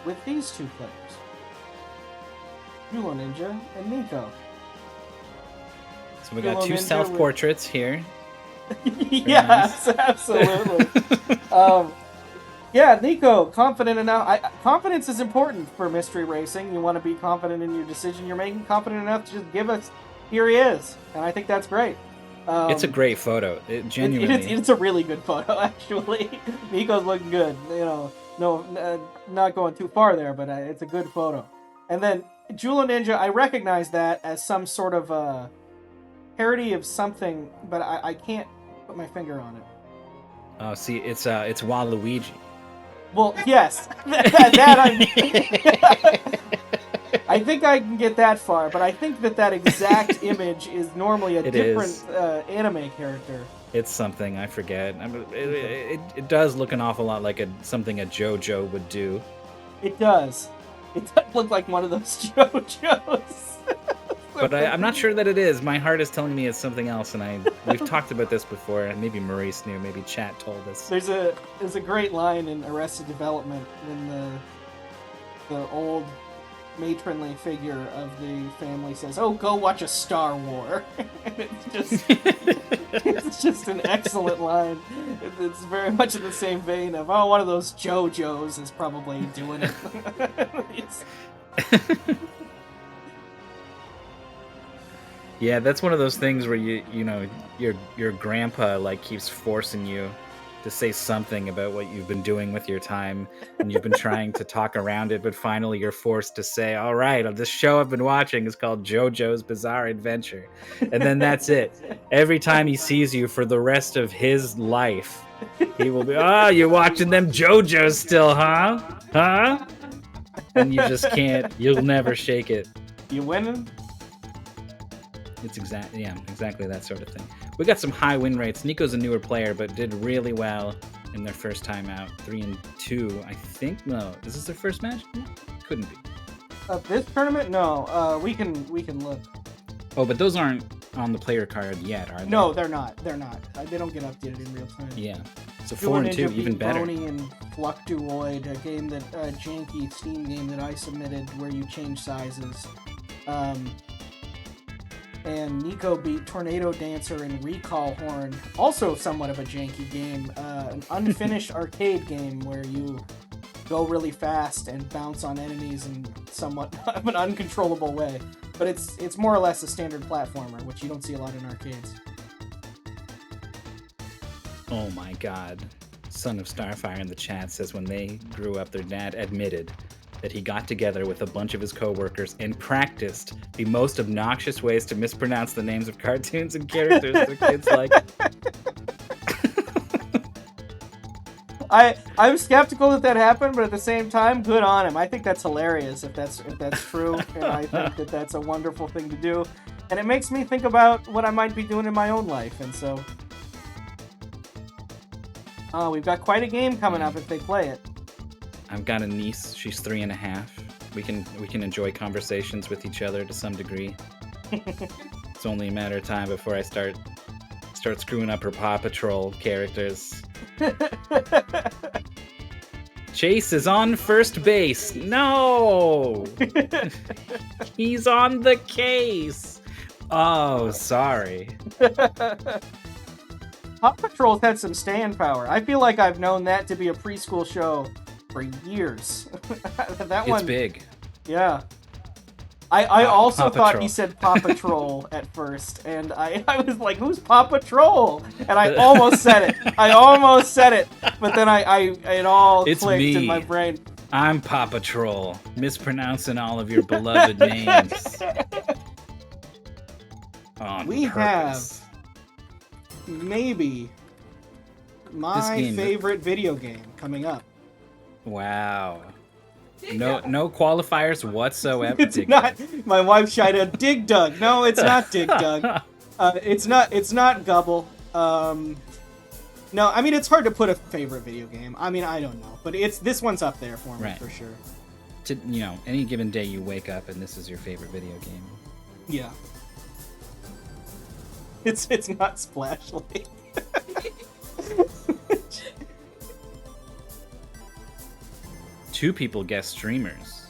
with these two players, Julloninja and Nico. So we got two self-portraits here. Yes, nice. Absolutely. Yeah, Nico, confident enough. Confidence is important for mystery racing. You want to be confident in your decision you're making, confident enough to just give us, here he is. And I think that's great. It's a great photo. Genuinely. It's a really good photo, actually. Nico's looking good. Not going too far there, but it's a good photo. And then Julloninja, I recognize that as some sort of parody of something, but I can't put my finger on it. Oh, see, it's Waluigi. Well, yes, I think I can get that far, but I think that exact image is normally a different anime character. It's something, I forget. It does look an awful lot like something a JoJo would do. It does. It does look like one of those JoJos. But I'm not sure that it is. My heart is telling me it's something else, and we've talked about this before, and maybe Maurice knew, maybe chat told us. There's a great line in Arrested Development when the old matronly figure of the family says, "Oh, go watch a Star War." And it's just an excellent line. It's very much in the same vein of, oh, one of those JoJos is probably doing it. Yeah, that's one of those things where your grandpa like keeps forcing you to say something about what you've been doing with your time, and you've been trying to talk around it, but finally you're forced to say, all right, this show I've been watching is called JoJo's Bizarre Adventure. And then that's it. Every time he sees you for the rest of his life, he will be, oh, you're watching them JoJo's still, huh? Huh? And you just can't, you'll never shake it. You winning? It's exactly that sort of thing. We got some high win rates. Nico's a newer player, but did really well in their first time out. 3-2, I think. No, is this their first match? Couldn't be. This tournament? No. We can look. Oh, but those aren't on the player card yet, are they? No, they're not. They don't get updated in real time. Yeah. So 4-2, even better. Boney and Fluctuoid, a game that janky Steam game that I submitted where you change sizes. And Nico beat Tornado Dancer and Recall Horn, also somewhat of a janky game, an unfinished arcade game where you go really fast and bounce on enemies in somewhat of an uncontrollable way. But it's more or less a standard platformer, which you don't see a lot in arcades. Oh my god. Son of Starfire in the chat says when they grew up, their dad admitted that he got together with a bunch of his coworkers and practiced the most obnoxious ways to mispronounce the names of cartoons and characters their kids like. I'm skeptical that happened, but at the same time, good on him. I think that's hilarious if that's true, and I think that's a wonderful thing to do. And it makes me think about what I might be doing in my own life, and so we've got quite a game coming up if they play it. I've got a niece. She's 3.5. We can enjoy conversations with each other to some degree. It's only a matter of time before I start screwing up her Paw Patrol characters. Chase is on first base. No! He's on the case. Oh, sorry. Paw Patrol's had some stand power. I feel like I've known that to be a preschool show for years. It's big. Yeah. I also thought he said Paw Patrol at first, and I was like, who's Paw Patrol? And I almost said it. But then it all clicked in my brain. I'm Paw Patrol, mispronouncing all of your beloved names. We have maybe my favorite video game coming up. Wow. No qualifiers whatsoever. It's not. My wife tried to Dig Dug. No, it's not Dig Dug. It's not Gubble. No, I mean, it's hard to put a favorite video game. I mean, I don't know, but this one's up there for me for sure. Any given day you wake up and this is your favorite video game. Yeah. It's not 2 people guessed streamers.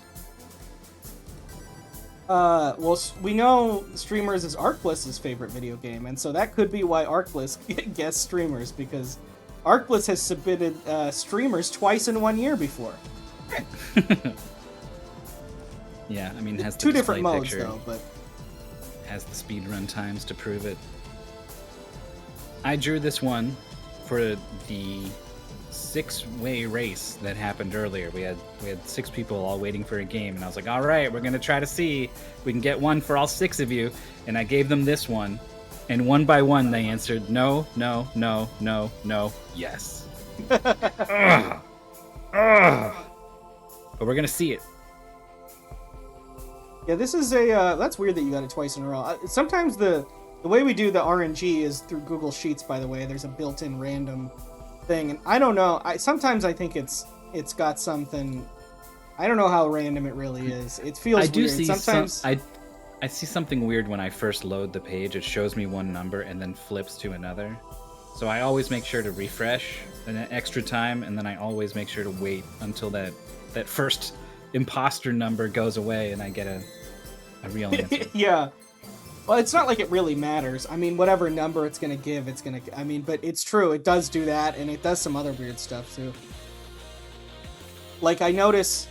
Well, we know streamers is Arcbliss's favorite video game, and so that could be why Arcbliss guessed streamers, because Arcbliss has submitted streamers twice in 1 year before. Yeah, I mean, it has the 2 different display modes picture, though, but has the speedrun times to prove it. I drew this one for the 6-way race that happened earlier. We had 6 people all waiting for a game, and I was like, all right, we're gonna try to see if we can get one for all 6 of you. And I gave them this one, and one by one they answered no, no, no, no, no, yes. Ugh. Ugh. But we're gonna see it. yeah, this is a that's weird that you got it twice in a row. Sometimes the way we do the RNG is through Google Sheets, by the way. There's a built-in random thing, and I don't know. Sometimes I think it's got something. I don't know how random it really is. It feels weird. Sometimes I see something weird when I first load the page. It shows me one number and then flips to another. So I always make sure to refresh an extra time, and then I always make sure to wait until that first imposter number goes away and I get a real answer. Yeah. Well, it's not like it really matters. I mean, whatever number it's going to give, it's going to... I mean, but it's true. It does do that, and it does some other weird stuff, too. Like, I notice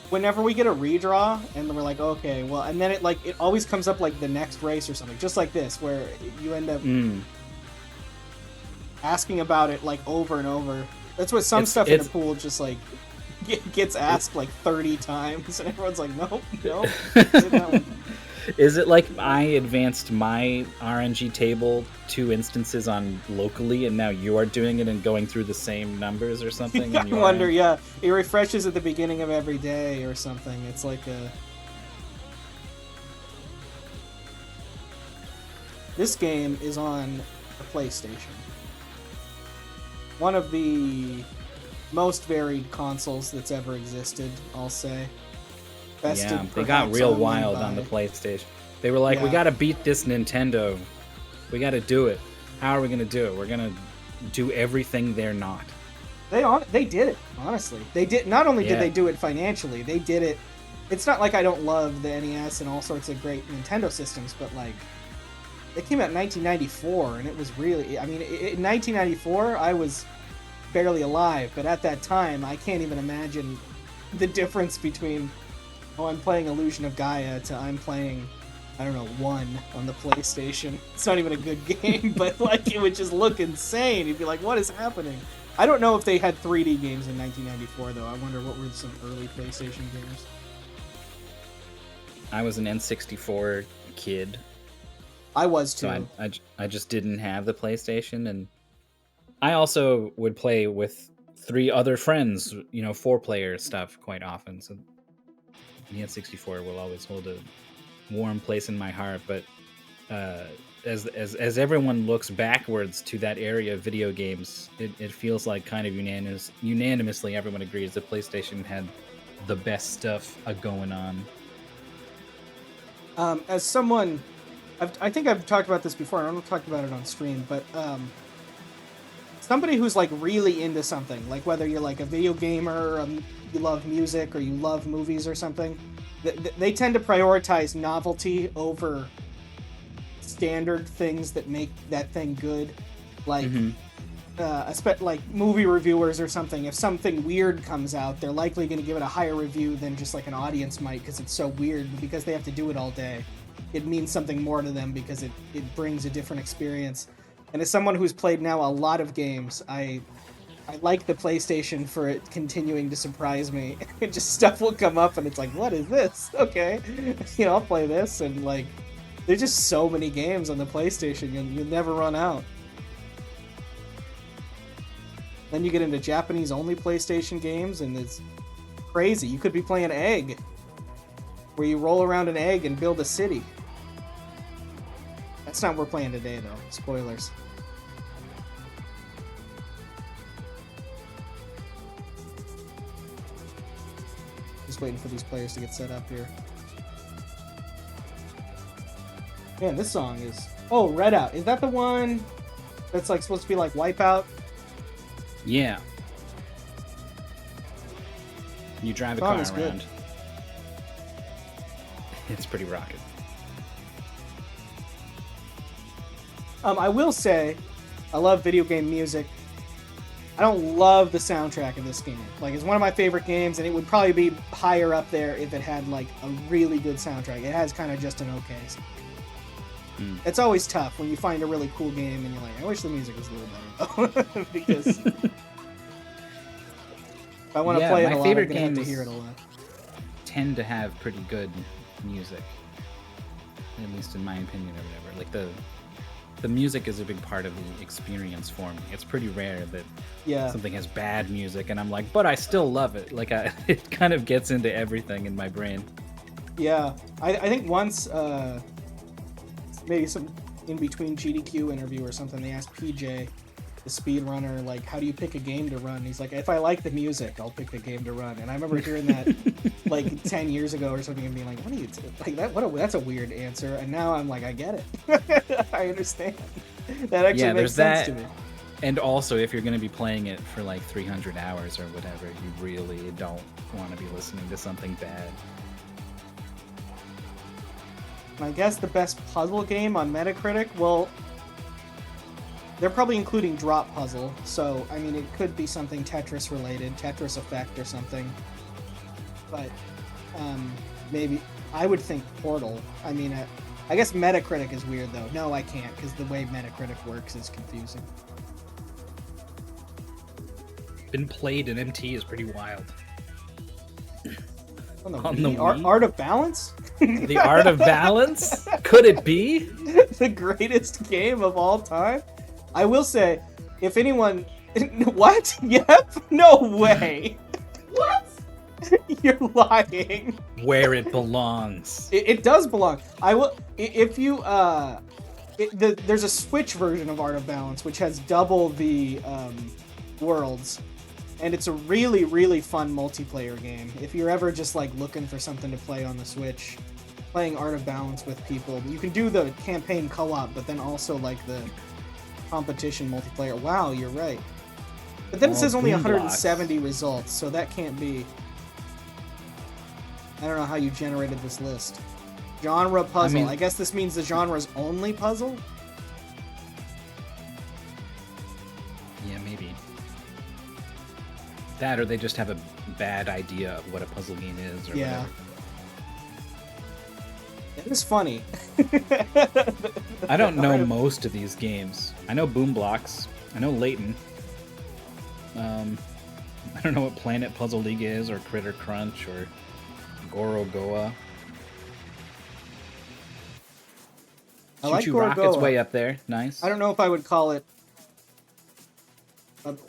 whenever we get a redraw, and we're like, okay, well... And then it always comes up, like, the next race or something. Just like this, where you end up asking about it, like, over and over. That's what some stuff in the pool just, like... gets asked like 30 times, and everyone's like, nope. Is it like I advanced my RNG table 2 instances on locally, and now you are doing it and going through the same numbers or something? I wonder, yeah. It refreshes at the beginning of every day or something. It's like a... This game is on the PlayStation. One of the most varied consoles that's ever existed, I'll say. Yeah, they got real wild on the PlayStation. They were like, we gotta beat this Nintendo. We gotta do it. How are we gonna do it? We're gonna do everything they're not. They did it, honestly. They did. Not only did they do it financially, they did it... It's not like I don't love the NES and all sorts of great Nintendo systems, but like... It came out in 1994, and it was really... I mean, in 1994, I was barely alive, but at that time, I can't even imagine the difference between, oh, I'm playing Illusion of Gaia to I'm playing, I don't know, 1 on the PlayStation. It's not even a good game, but like it would just look insane. You'd be like, what is happening? I don't know if they had 3D games in 1994, though. I wonder what were some early PlayStation games. I was an N64 kid. I was too. So I just didn't have the PlayStation, and I also would play with 3 other friends, 4-player stuff quite often. So the N64 will always hold a warm place in my heart. But as everyone looks backwards to that area of video games, it feels like kind of unanimously everyone agrees that PlayStation had the best stuff going on. As someone, I think I've talked about this before. I don't talk about it on stream, but somebody who's like really into something, like whether you're like a video gamer, or you love music, or you love movies or something, they tend to prioritize novelty over standard things that make that thing good. Like, like movie reviewers or something. If something weird comes out, they're likely going to give it a higher review than just like an audience might, because it's so weird, because they have to do it all day. It means something more to them because it brings a different experience. And as someone who's played now a lot of games, I like the PlayStation for it continuing to surprise me. Just stuff will come up and it's like, what is this? Okay, I'll play this. And like, there's just so many games on the PlayStation, you'll never run out. Then you get into Japanese-only PlayStation games, and it's crazy. You could be playing Egg, where you roll around an egg and build a city. That's not what we're playing today, though. Spoilers. Just waiting for these players to get set up here. Man, this song is... Oh, Redout. Is that the one that's like supposed to be like Wipeout? Yeah. You drive the Song car is good. around. It's pretty rocking. I will say, I love video game music. I don't love the soundtrack of this game. Like, it's one of my favorite games, and it would probably be higher up there if it had, like, a really good soundtrack. It has kind of just an okay soundtrack. It's always tough when you find a really cool game, and you're like, I wish the music was a little better, though. Because if I want to play it a lot, I'm going to have to hear it a lot. Tend to have pretty good music. At least in my opinion or whatever. Like, the music is a big part of the experience for me. It's pretty rare that something has bad music and I'm like, but I still love it. Like, it kind of gets into everything in my brain. Yeah. I think once, maybe some in-between GDQ interview or something, they asked PJ, the speedrunner, like, how do you pick a game to run? He's like, if I like the music, I'll pick the game to run. And I remember hearing that like 10 years ago or something and being like, what are you like that? That's a weird answer. And now I'm like, I get it. I understand. That actually makes sense to me. And also, if you're going to be playing it for like 300 hours or whatever, you really don't want to be listening to something bad. I guess the best puzzle game on Metacritic, well, they're probably including Drop Puzzle, so, I mean, it could be something Tetris related, Tetris Effect or something. But, maybe, I would think Portal. I mean, I guess Metacritic is weird, though. No, I can't, because the way Metacritic works is confusing. Been played in MT is pretty wild. On the Wii? Art of Balance? The Art of Balance? Could it be? The greatest game of all time? I will say, if anyone... What? Yep? No way! What? You're lying. Where it belongs. It does belong. I will... If you... there's a Switch version of Art of Balance, which has double the worlds. And it's a really, really fun multiplayer game. If you're ever just like looking for something to play on the Switch, playing Art of Balance with people, you can do the campaign co-op, but then also like the competition multiplayer. Wow, you're right. But then it says only 170 results, so that can't be... I don't know how you generated this list. Genre puzzle. I guess this means the genre is only puzzle? Yeah, maybe. That, or they just have a bad idea of what a puzzle game is, or whatever. It is funny. I don't know most of these games. I know Boom Blocks. I know Layton. I don't know what Planet Puzzle League is, or Critter Crunch, or Goro Goa. I like Choo Goro Rocket's Goa. way up there. Nice. I don't know if I would call it...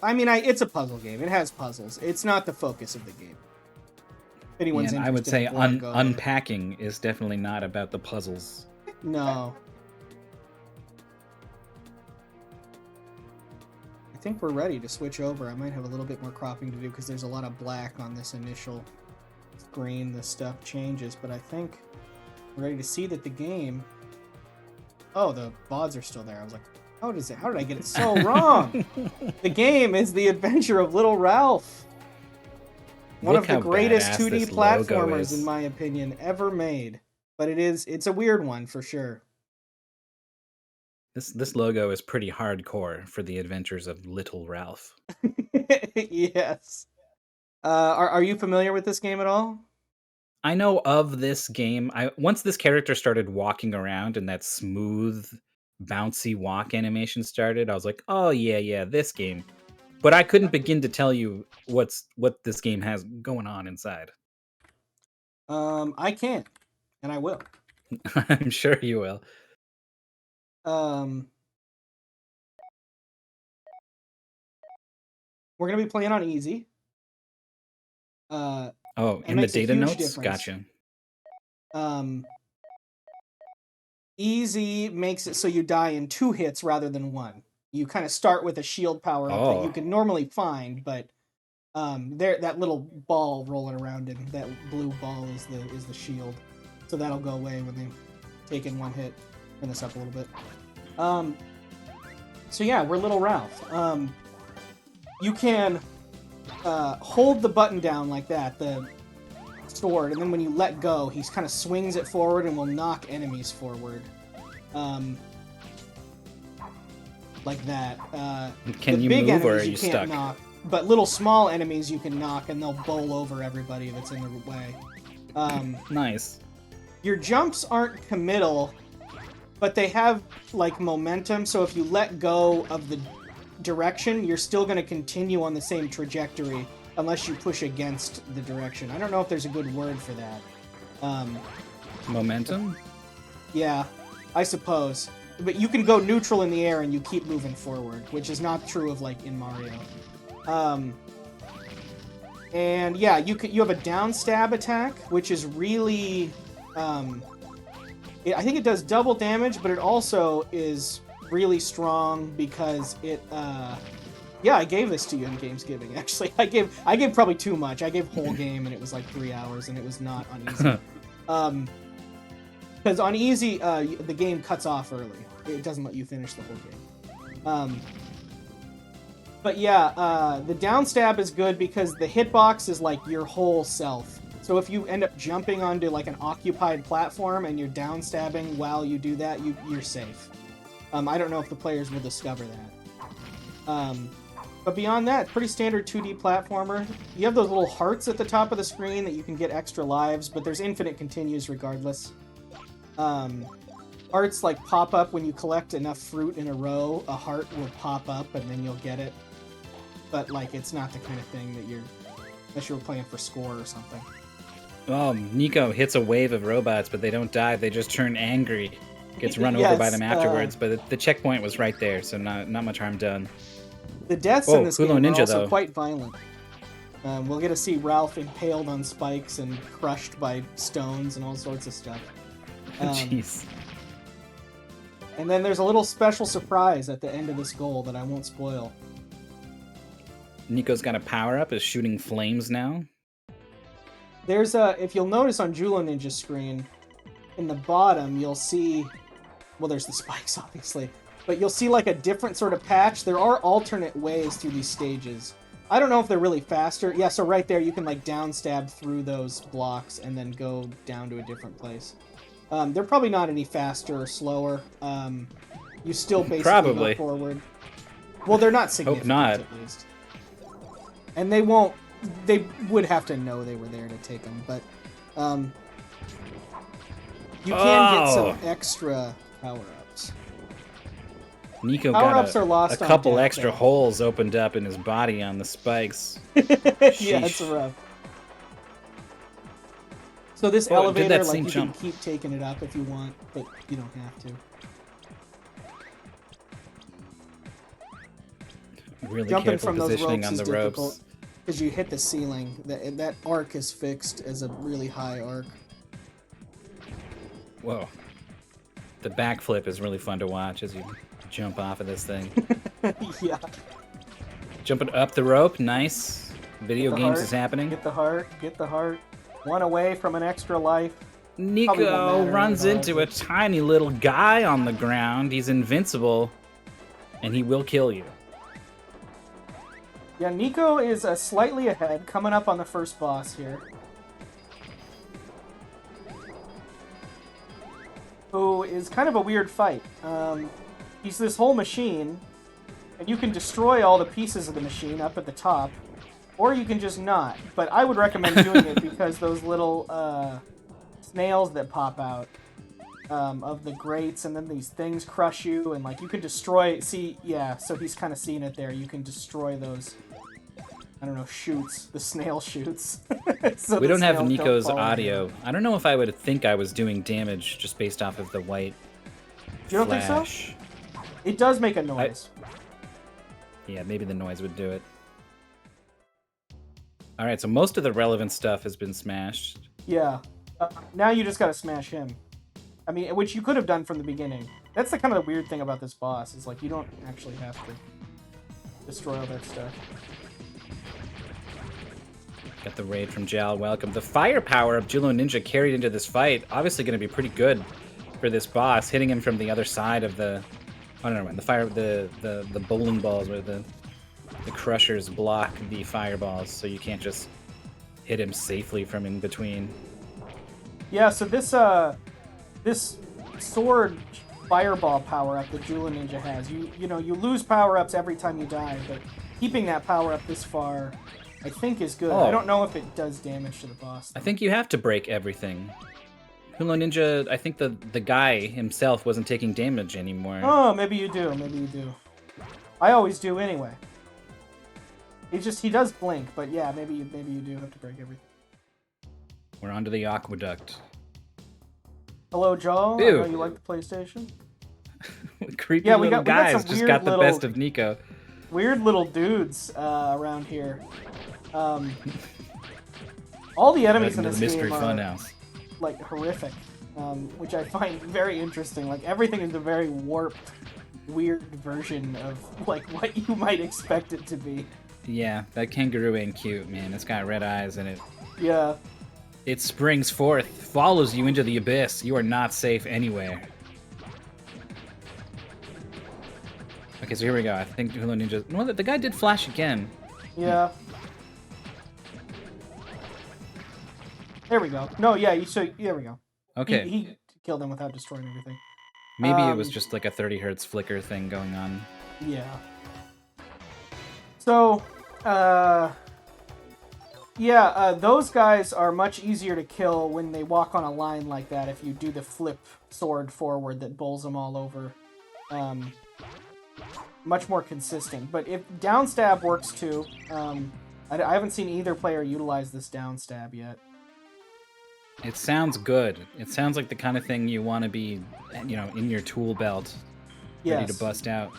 I mean, it's a puzzle game. It has puzzles. It's not the focus of the game. If anyone's interested, I would say in unpacking is definitely not about the puzzles. No. I think we're ready to switch over. I might have a little bit more cropping to do because there's a lot of black on this initial screen. The stuff changes, but I think we're ready to see that the game... Oh, the VODs are still there. I was like, how did I get it so wrong? The game is The Adventure of Little Ralph. One of the greatest 2D platformers, in my opinion, ever made. But it's a weird one for sure. This logo is pretty hardcore for The Adventures of Little Ralph. Yes. Are you familiar with this game at all? I know of this game. Once this character started walking around and that smooth, bouncy walk animation started, I was like, oh yeah, this game. But I couldn't begin to tell you what this game has going on inside. I can, and I will. I'm sure you will. We're gonna be playing on easy. In the data notes? Difference. Gotcha. Easy makes it so you die in 2 hits rather than 1. You kind of start with a shield power up that you can normally find, but that little ball rolling around in that blue ball is the shield, so that'll go away when they take in 1 hit. Turn this up a little bit. So yeah, we're Little Ralph. You can hold the button down like that, the sword, and then when you let go, he kind of swings it forward and will knock enemies forward. Like that. Can you big move, or are enemies you can't stuck? knock, but little small enemies you can knock, and they'll bowl over everybody that's in the way. Nice. Your jumps aren't committal, but they have, like, momentum, so if you let go of the direction, you're still going to continue on the same trajectory, unless you push against the direction. I don't know if there's a good word for that. Momentum? Yeah, I suppose. But you can go neutral in the air and you keep moving forward, which is not true of, like, in Mario. And yeah, you have a down stab attack, which is really, I think it does double damage, but it also is really strong because it, yeah, I gave this to you in Gamesgiving, actually. I gave probably too much. I gave whole game and it was like 3 hours and it was not on easy. Because on easy, the game cuts off early. It doesn't let you finish the whole game. But yeah, the down stab is good because the hitbox is like your whole self. So if you end up jumping onto like an occupied platform and you're down stabbing while you do that, you're safe. I don't know if the players will discover that. But beyond that, pretty standard 2D platformer. You have those little hearts at the top of the screen that you can get extra lives, but there's infinite continues regardless. Hearts like pop up when you collect enough fruit in a row. A heart will pop up and then you'll get it. But like, it's not the kind of thing that unless you were playing for score or something. Oh, Nico hits a wave of robots, but they don't die. They just turn angry. Gets run over by them afterwards, but the checkpoint was right there, so not much harm done. The deaths in this game are Julloninja, also though. quite violent. We'll get to see Ralph impaled on spikes and crushed by stones and all sorts of stuff. Jeez. And then there's a little special surprise at the end of this goal that I won't spoil. Nico's got a power-up, is shooting flames now. There's if you'll notice on Julloninja's screen, in the bottom, you'll see, well, there's the spikes, obviously, but you'll see like a different sort of patch. There are alternate ways through these stages. I don't know if they're really faster. Yeah, so right there, you can like down stab through those blocks and then go down to a different place. They're probably not any faster or slower. You still basically go forward. Well, they're not significant, Hope not. at least. And they would have to know they were there to take them, but you can get some extra power-ups. Nico Power-ups got are lost a on couple death, extra though. holes opened up in his body on the spikes. Yeah, Sheesh. it's rough. So this Did elevator, that like, same you jump. can keep taking it up if you want, but you don't have to. Really Jumping careful from those positioning ropes on is the difficult ropes. because you hit the ceiling. That arc is fixed as a really high arc. Whoa. The backflip is really fun to watch as you jump off of this thing. Yeah. Jumping up the rope, nice. Video games heart, is happening. Get the heart. One away from an extra life. Probably won't Nico matter runs at all, into a but- tiny little guy on the ground. He's invincible, and he will kill you. Yeah, Nico is slightly ahead, coming up on the first boss here. Who is kind of a weird fight. He's this whole machine, and you can destroy all the pieces of the machine up at the top, or you can just not. But I would recommend doing it because those little snails that pop out of the grates, and then these things crush you, and like you can destroy. See, yeah, so he's kind of seeing it there. You can destroy those. I don't know, shoots, the snail shoots. So We the don't have snails Nico's fall in. audio. I don't know if I would think I was doing damage just based off of the white You don't flash. think so? It does make a noise. Yeah, maybe the noise would do it. All right, so most of the relevant stuff has been smashed. Yeah. Now you just gotta smash him. I mean, which you could have done from the beginning. That's the kind of the weird thing about this boss, is like you don't actually have to destroy all that stuff. Got the raid from Jal, welcome. The firepower of Julloninja carried into this fight, obviously going to be pretty good for this boss, hitting him from the other side of the... Oh, no, the bowling balls, or the the crushers block the fireballs, so you can't just hit him safely from in between. Yeah, so this sword fireball power-up that Julloninja has, you lose power-ups every time you die, but keeping that power-up this far, I think, is good. I don't know if it does damage to the boss, though. I think you have to break everything. Julloninja, I think the guy himself wasn't taking damage anymore. Oh, maybe you do. Maybe you do. I always do anyway. He does blink, but yeah, maybe you do have to break everything. We're onto the aqueduct. Hello, Joel. Ew. I know you like the PlayStation. Creepy little guys just got the best of Nico. Weird little dudes around here. All the enemies in this game are like horrific, which I find very interesting. Like everything is a very warped, weird version of like what you might expect it to be. Yeah, that kangaroo ain't cute, man. It's got red eyes and it. Yeah. It springs forth, follows you into the abyss. You are not safe anywhere. Okay, so here we go. I think Julloninja. No, the guy did flash again. Yeah. There we go. No, yeah. There we go. Okay. He killed him without destroying everything. Maybe it was just like a 30 hertz flicker thing going on. Yeah. So, those guys are much easier to kill when they walk on a line like that. If you do the flip sword forward that bowls them all over, much more consistent. But if downstab works too, I haven't seen either player utilize this downstab yet. It sounds good. It sounds like the kind of thing you want to be, in your tool belt, ready to bust out.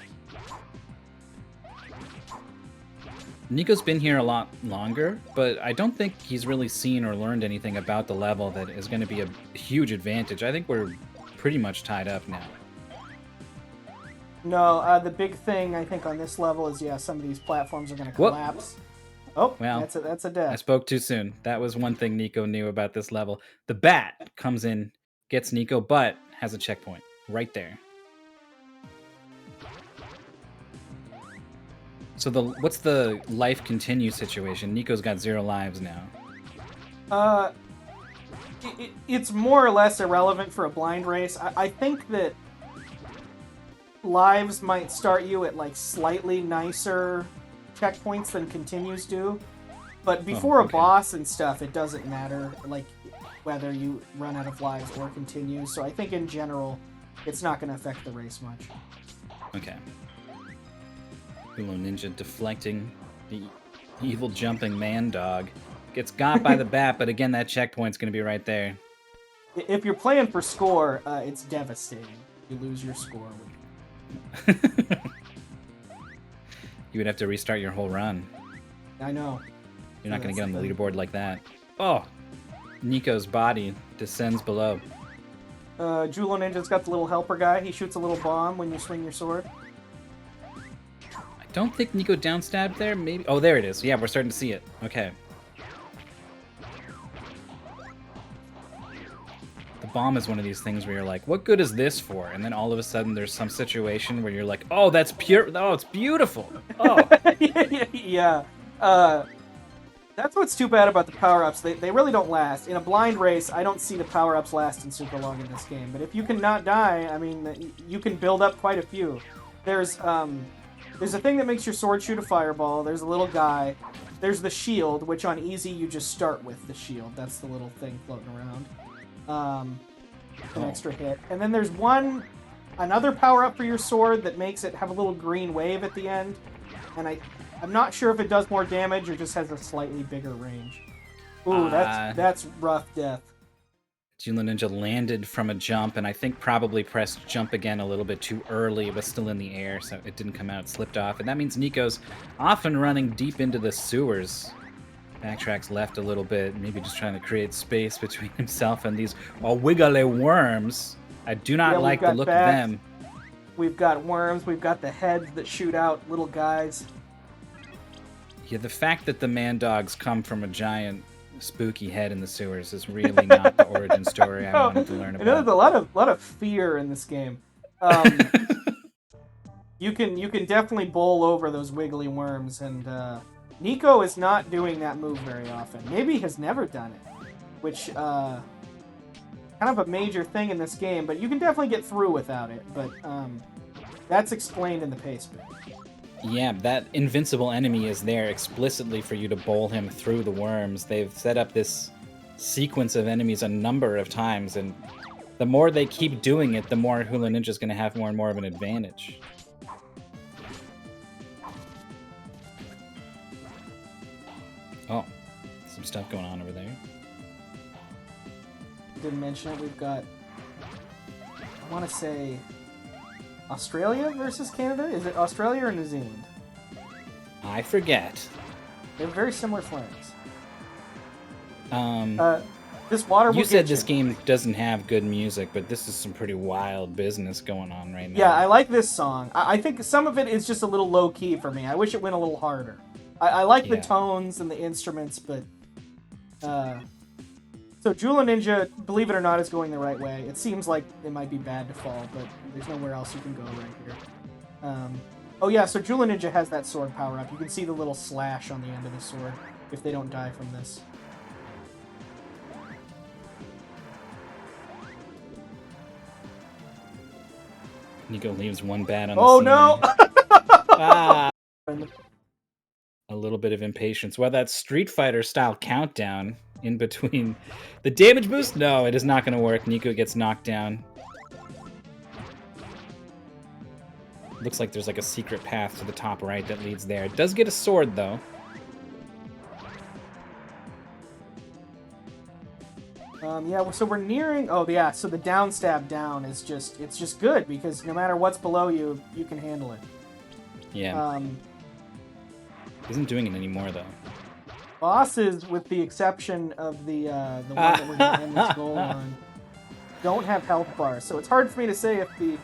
Nico's been here a lot longer, but I don't think he's really seen or learned anything about the level that is going to be a huge advantage. I think we're pretty much tied up now. No, the big thing I think on this level is some of these platforms are going to collapse. Whoop. Oh, well, that's a death. I spoke too soon. That was one thing Nico knew about this level. The bat comes in, gets Nico, but has a checkpoint right there. So what's the life continue situation? Nico's got 0 lives now. It's more or less irrelevant for a blind race. I think that lives might start you at like slightly nicer checkpoints than continues do, but before a boss and stuff, it doesn't matter like whether you run out of lives or continue. So I think in general, it's not going to affect the race much. Okay. Julloninja deflecting the evil jumping man dog. Gets got by the bat, but again, that checkpoint's going to be right there. If you're playing for score, it's devastating. You lose your score. You would have to restart your whole run. I know. You're not going to get on the leaderboard like that. Oh! Nico's body descends below. Julloninja's got the little helper guy. He shoots a little bomb when you swing your sword. I don't think Nico downstabbed there. Maybe. Oh, there it is. Yeah, we're starting to see it. Okay. The bomb is one of these things where you're like, what good is this for? And then all of a sudden there's some situation where you're like, oh, that's pure. Oh, it's beautiful. Oh. Yeah. That's what's too bad about the power-ups. They really don't last. In a blind race, I don't see the power-ups lasting super long in this game. But if you can not die, I mean, you can build up quite a few. There's a thing that makes your sword shoot a fireball. There's a little guy. There's the shield, which on easy you just start with the shield. That's the little thing floating around. An extra hit. And then there's another power-up for your sword that makes it have a little green wave at the end. And I'm not sure if it does more damage or just has a slightly bigger range. Ooh, that's rough death. Julloninja landed from a jump, and I think probably pressed jump again a little bit too early. It was still in the air, so it didn't come out. It slipped off, and that means Nico's off and running deep into the sewers. Backtracks left a little bit, maybe just trying to create space between himself and these wiggly worms. I do not like the look of them. We've got worms. We've got the heads that shoot out little guys. Yeah, the fact that the man dogs come from a giant spooky head in the sewers is really not the origin story I wanted to learn about. There's a lot of fear in this game. You can definitely bowl over those wiggly worms, and Nico is not doing that move very often. Maybe he has never done it, which kind of a major thing in this game. But you can definitely get through without it. But that's explained in the pace bit. Yeah, that invincible enemy is there explicitly for you to bowl him through the worms. They've set up this sequence of enemies a number of times, and the more they keep doing it, the more Julloninja is going to have more and more of an advantage. Oh, some stuff going on over there. Didn't mention it. We've got, I want to say, Australia versus Canada? Is it Australia or New Zealand? I forget. They have very similar flags. This water will You said get this game doesn't have good music, but this is some pretty wild business going on right now. Yeah, I like this song. I think some of it is just a little low-key for me. I wish it went a little harder. I like the tones and the instruments, but... So Julloninja, believe it or not, is going the right way. It seems like it might be bad to fall, but there's nowhere else you can go right here. Oh yeah, so Julloninja has that sword power-up. You can see the little slash on the end of the sword if they don't die from this. Nico leaves one bat on the Oh scene. no! Ah! A little bit of impatience. Well, that Street Fighter style countdown in between the damage boost? No, it is not going to work. Nico gets knocked down. Looks like there's like a secret path to the top right that leads there. It does get a sword though. Yeah, so we're nearing... Oh, yeah, so the down stab down is just... It's just good, because no matter what's below you, you can handle it. Yeah. Isn't doing it anymore, though. Bosses, with the exception of the one that we're going to end this goal on, don't have health bars. So it's hard for me to say if the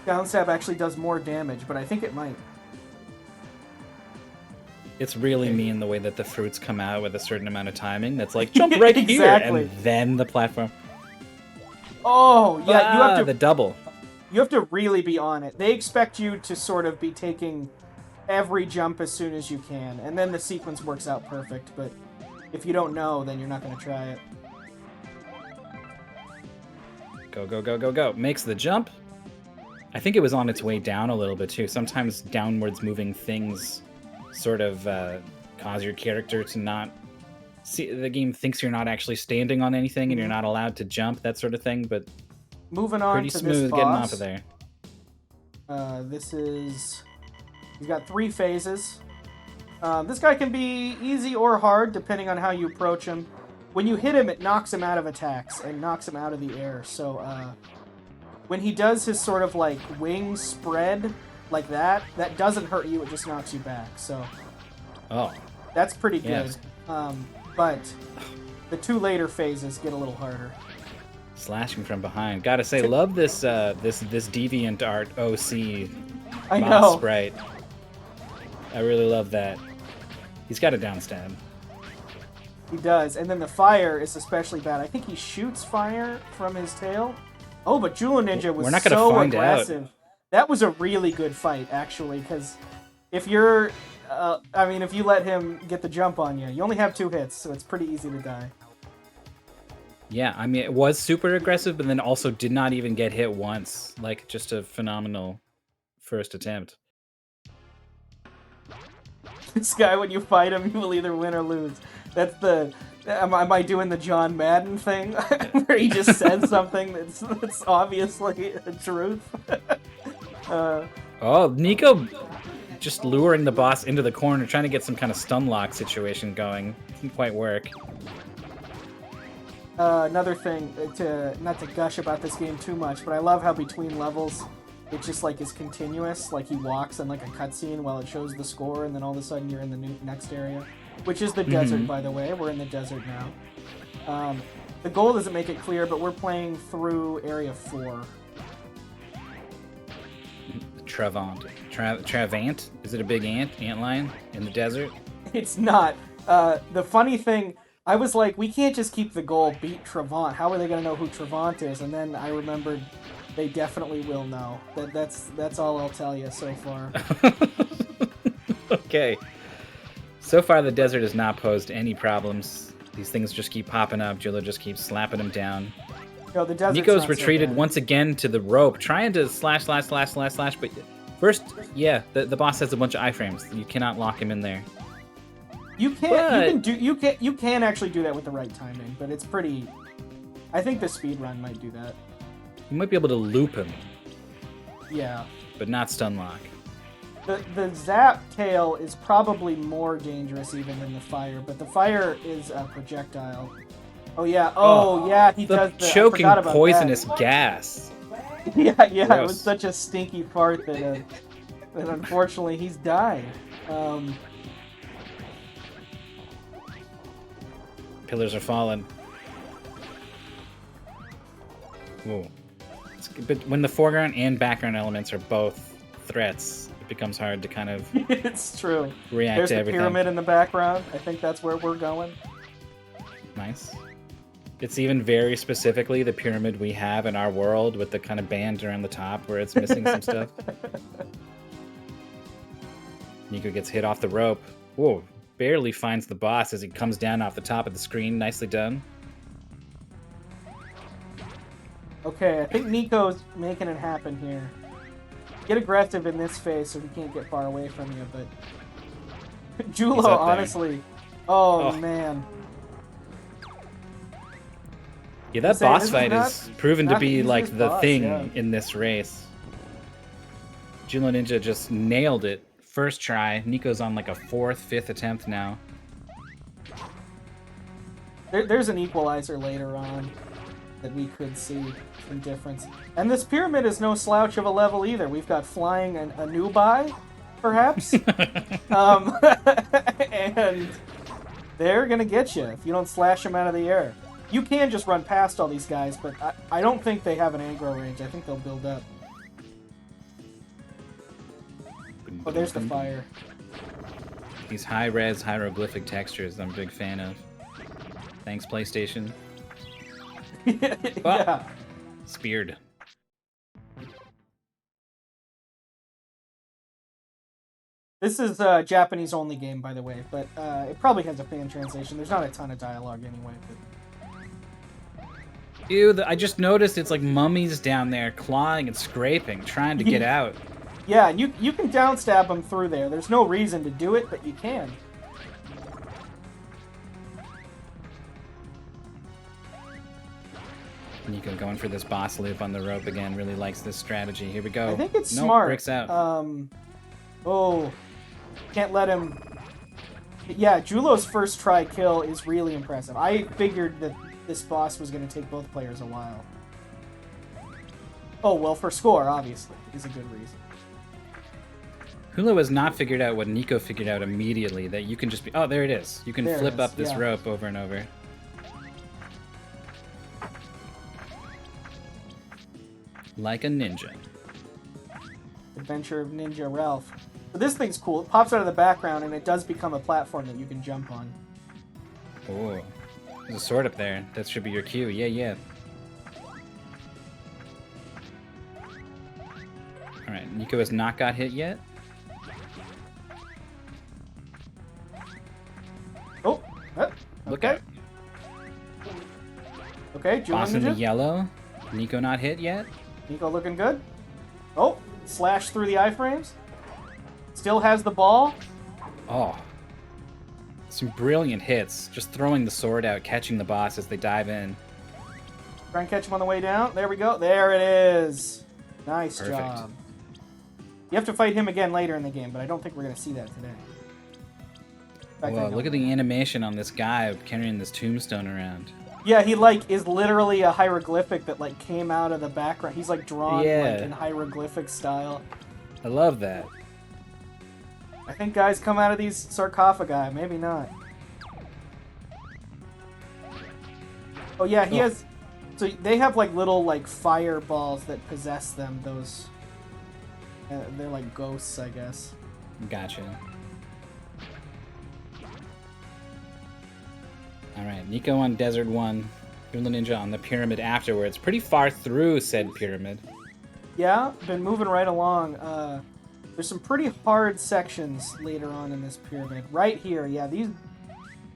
down stab actually does more damage, but I think it might. It's really mean the way that the fruits come out with a certain amount of timing. That's like, jump right Exactly. here, and then the platform. Oh, yeah, you have to... The double. You have to really be on it. They expect you to sort of be taking every jump as soon as you can, and then the sequence works out perfect, but if you don't know, then you're not going to try it. Go, go, go, go, go. Makes the jump. I think it was on its way down a little bit, too. Sometimes downwards moving things sort of cause your character to not... See, the game thinks you're not actually standing on anything, and you're not allowed to jump, that sort of thing, but... Moving on pretty to smooth this boss. getting off of there. This is... He's got 3 phases. This guy can be easy or hard, depending on how you approach him. When you hit him, it knocks him out of attacks, and knocks him out of the air. So, when he does his sort of, like, wing spread, like that doesn't hurt you, it just knocks you back. So, that's pretty good. But the 2 later phases get a little harder. Slashing from behind. Gotta say, love this this deviant art OC I know. sprite. I really love that. He's got a down stab. He does, and then the fire is especially bad. I think he shoots fire from his tail. Oh, but Julloninja was so aggressive. That was a really good fight, actually, because if you're... if you let him get the jump on you, you only have 2 hits, so it's pretty easy to die. Yeah, I mean, it was super aggressive, but then also did not even get hit once. Like, just a phenomenal first attempt. This guy, when you fight him, you will either win or lose. That's the... Am I doing the John Madden thing? Where he just says something that's obviously the truth? Oh, Nico just luring the boss into the corner, trying to get some kind of stun lock situation going. Didn't quite work. Another thing, not to gush about this game too much, but I love how between levels, it just like is continuous. Like he walks in like a cutscene while it shows the score, and then all of a sudden you're in the next area, which is the desert, by the way. We're in the desert now. The goal doesn't make it clear, but we're playing through Area 4. Travant. Travant? Is it a big antlion in the desert? It's not. The funny thing, I was like, we can't just keep the goal beat Travant. How are they going to know who Travant is? And then I remembered They definitely will know. That's all I'll tell you so far. Okay. So far, the desert has not posed any problems. These things just keep popping up. Jullo just keeps slapping them down. No, the desert's Nico's not retreated so bad. once again to the rope, trying to slash, but first, yeah, the boss has a bunch of iframes. You cannot lock him in there. You can actually do that with the right timing, but it's pretty. I think the speedrun might do that. You might be able to loop him. Yeah. But not stun lock. The zap tail is probably more dangerous even than the fire, but the fire is a projectile. Oh yeah. Oh yeah. He does the choking poisonous gas. Yeah. Gross. It was such a stinky fart that unfortunately he's died. Pillars are falling. Whoa. But when the foreground and background elements are both threats, it becomes hard to kind of it's true. React There's to the everything. pyramid in the background. I think that's where we're going. Nice. It's even very specifically the pyramid we have in our world with the kind of band around the top where it's missing some stuff. Nico gets hit off the rope. Whoa. Barely finds the boss as he comes down off the top of the screen. Nicely done. Okay, I think Nico's making it happen here. Get aggressive in this phase so he can't get far away from you, but... Jullo, honestly... Oh, man. Yeah, that boss fight is proven to be, like, the thing in this race. Julloninja just nailed it. First try. Nico's on, like, a 4th, 5th attempt now. There's an equalizer later on that we could see some difference. And this pyramid is no slouch of a level either. We've got flying and a nubai, perhaps. And they're going to get you if you don't slash them out of the air. You can just run past all these guys, but I don't think they have an aggro range. I think they'll build up. Oh, there's the fire. These high-res hieroglyphic textures I'm a big fan of. Thanks, PlayStation. Yeah. Speared. This is a Japanese-only game, by the way, but it probably has a fan translation. There's not a ton of dialogue anyway. But... Ew, I just noticed it's like mummies down there clawing and scraping, trying to get out. Yeah, you can downstab them through there. There's no reason to do it, but you can. Nico going for this boss loop on the rope again. Really likes this strategy. Here we go. I think it's smart. Breaks out. Oh, can't let him. Yeah, Jullo's first try kill is really impressive. I figured that this boss was going to take both players a while. Oh, well, for score, obviously, is a good reason. Jullo has not figured out what Nico figured out immediately, that you can just be... Oh, there it is. You can flip up this rope over and over. Like a ninja. Adventure of Ninja Ralph. But this thing's cool. It pops out of the background, and it does become a platform that you can jump on. Oh, there's a sword up there. That should be your cue. Yeah. Alright, Nico has not got hit yet. Oh, Look out. Okay, Boss in the yellow. Nico not hit yet. Nico looking good. Oh, slash through the iframes. Still has the ball. Oh. Some brilliant hits. Just throwing the sword out, catching the boss as they dive in. Try and catch him on the way down. There we go. There it is. Nice job. You have to fight him again later in the game, but I don't think we're going to see that today. Whoa, look at the animation on this guy carrying this tombstone around. Yeah, he, like, is literally a hieroglyphic that, like, came out of the background. He's, like, drawn, like, in hieroglyphic style. I love that. I think guys come out of these sarcophagi. Maybe not. Oh, yeah, he has... So they have, like, little, like, fireballs that possess them. Those... they're, like, ghosts, I guess. Gotcha. Alright, Nico on Desert 1, Julloninja on the pyramid afterwards. Pretty far through said pyramid. Yeah, been moving right along. There's some pretty hard sections later on in this pyramid. Right here, yeah, these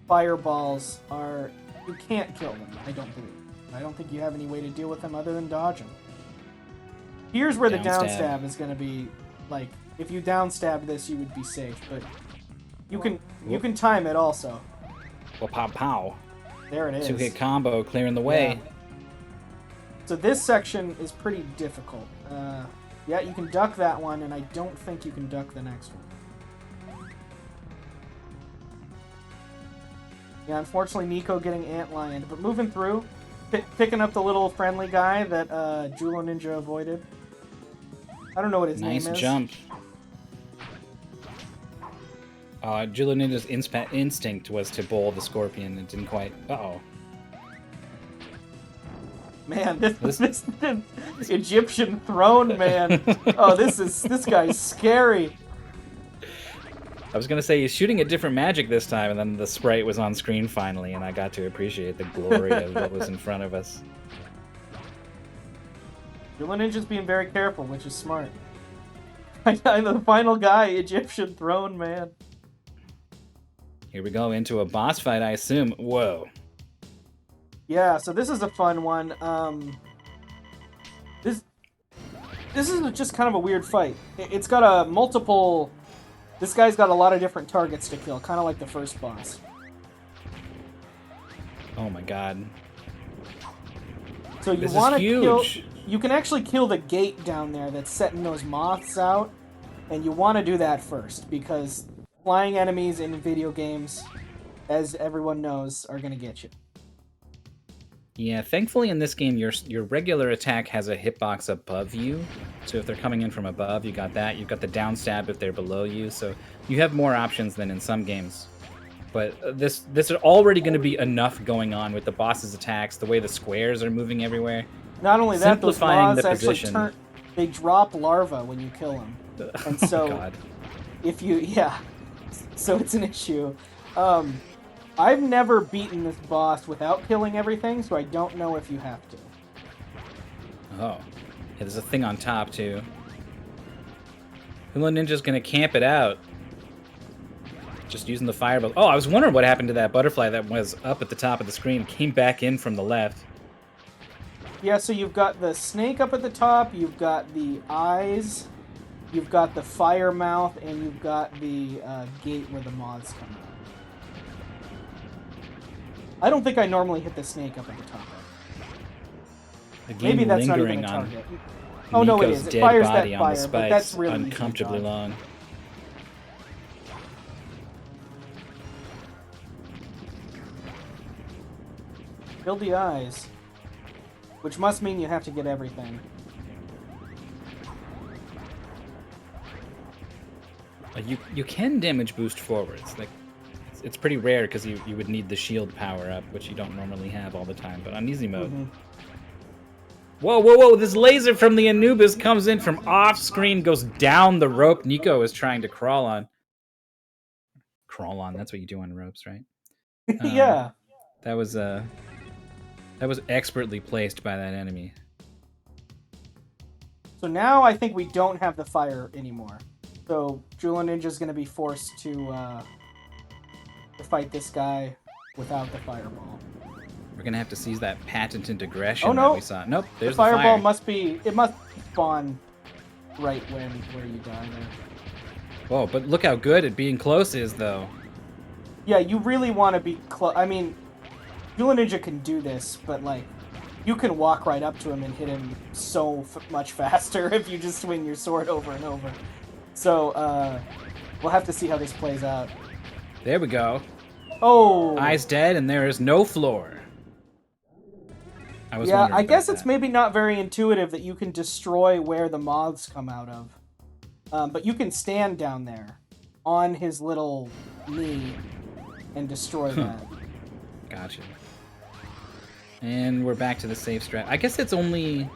fireballs are... You can't kill them, I don't believe. I don't think you have any way to deal with them other than dodge them. Here's where the downstab is going to be, like, if you downstab this, you would be safe, but you can time it also. Well, pow pow. There it is. 2-hit combo, clearing the way. Yeah. So this section is pretty difficult. Yeah, you can duck that one, and I don't think you can duck the next one. Yeah, unfortunately, Nico getting ant-lioned, but moving through, picking up the little friendly guy that Julloninja avoided. I don't know what his name is. Nice jump. Julloninja's instinct was to bowl the scorpion and didn't quite... Uh-oh. Man, this Egyptian throne man. Oh, this guy's scary. I was gonna say he's shooting a different magic this time, and then the sprite was on screen finally, and I got to appreciate the glory of what was in front of us. Julloninja's being very careful, which is smart. I'm the final guy, Egyptian throne man. Here we go into a boss fight, I assume. Whoa. Yeah, so this is a fun one. This is just kind of a weird fight. It's got a multiple... This guy's got a lot of different targets to kill, kind of like the first boss. Oh my god. So you want to kill... You can actually kill the gate down there that's setting those moths out, and you want to do that first, because flying enemies in video games, as everyone knows, are going to get you. Yeah, thankfully in this game, your regular attack has a hitbox above you. So if they're coming in from above, you got that. You've got the down stab if they're below you. So you have more options than in some games. But this is already going to be enough going on with the boss's attacks, the way the squares are moving everywhere. Not only that, those moths actually position. They drop larvae when you kill them. And so, God. if you, yeah, so it's an issue. I've never beaten this boss without killing everything, so I don't know if you have to. Oh. Yeah, there's a thing on top, too. Julloninja's gonna camp it out. Just using the fireball. Oh, I was wondering what happened to that butterfly that was up at the top of the screen. Came back in from the left. Yeah, so you've got the snake up at the top, you've got the eyes, you've got the fire mouth, and you've got the gate where the moths come out. I don't think I normally hit the snake up at the top. Again, maybe that's not even a target. Oh no, it is. It fires that fire, but that's really uncomfortably long. Build the eyes, which must mean you have to get everything. You can damage boost forwards. Like, it's pretty rare because you would need the shield power up, which you don't normally have all the time. But on easy mode. Mm-hmm. Whoa, whoa, whoa! This laser from the Anubis comes in from off screen, goes down the rope Nico is trying to crawl on. Crawl on. That's what you do on ropes, right? Yeah. That was expertly placed by that enemy. So now I think we don't have the fire anymore. So Julloninja's going to be forced to fight this guy without the fireball. We're going to have to seize that patented aggression that we saw. Nope, there's the fireball. The fire. It must spawn right where you die there. Whoa, but look how good at being close is, though. Yeah, you really want to be close. I mean, Julloninja can do this, but, like, you can walk right up to him and hit him so much faster if you just swing your sword over and over. So, we'll have to see how this plays out. There we go. Oh! Eye's dead, and there is no floor. I guess it's maybe not very intuitive that you can destroy where the moths come out of. But you can stand down there on his little knee and destroy that. Gotcha. And we're back to the safe strat. I guess it's only...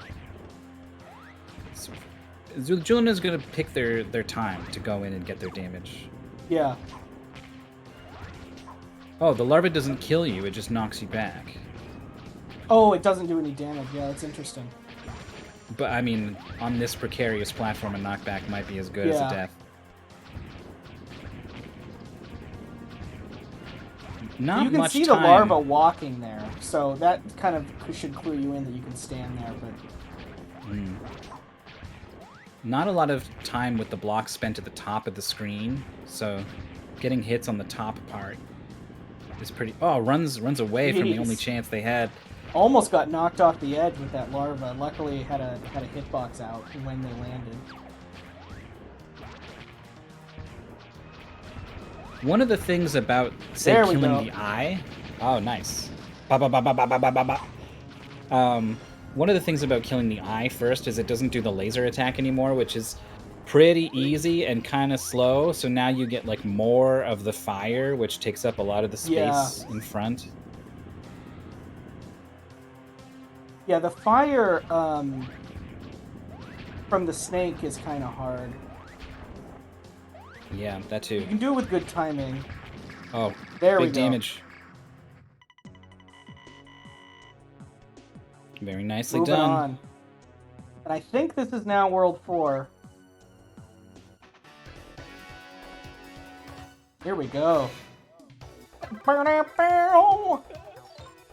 Julloninja's going to pick their time to go in and get their damage. Yeah. Oh, the larva doesn't kill you, it just knocks you back. Oh, it doesn't do any damage. Yeah, that's interesting. But I mean, on this precarious platform, a knockback might be as good as a death. Not you can much see time. the larva walking there, so that kind of should clue you in that you can stand there. But not a lot of time with the block spent at the top of the screen, so getting hits on the top part is pretty. Oh, runs away from the only chance they had. Almost got knocked off the edge with that larva. Luckily, had a hitbox out when they landed. One of the things about, say, killing the eye... Oh, nice. One of the things about killing the eye first is it doesn't do the laser attack anymore, which is pretty easy and kind of slow. So now you get, like, more of the fire, which takes up a lot of the space in front. Yeah, the fire from the snake is kind of hard. Yeah, that too. You can do it with good timing. Oh, there we go. Big damage. Very nicely Moving done. on. And I think this is now World 4. Here we go.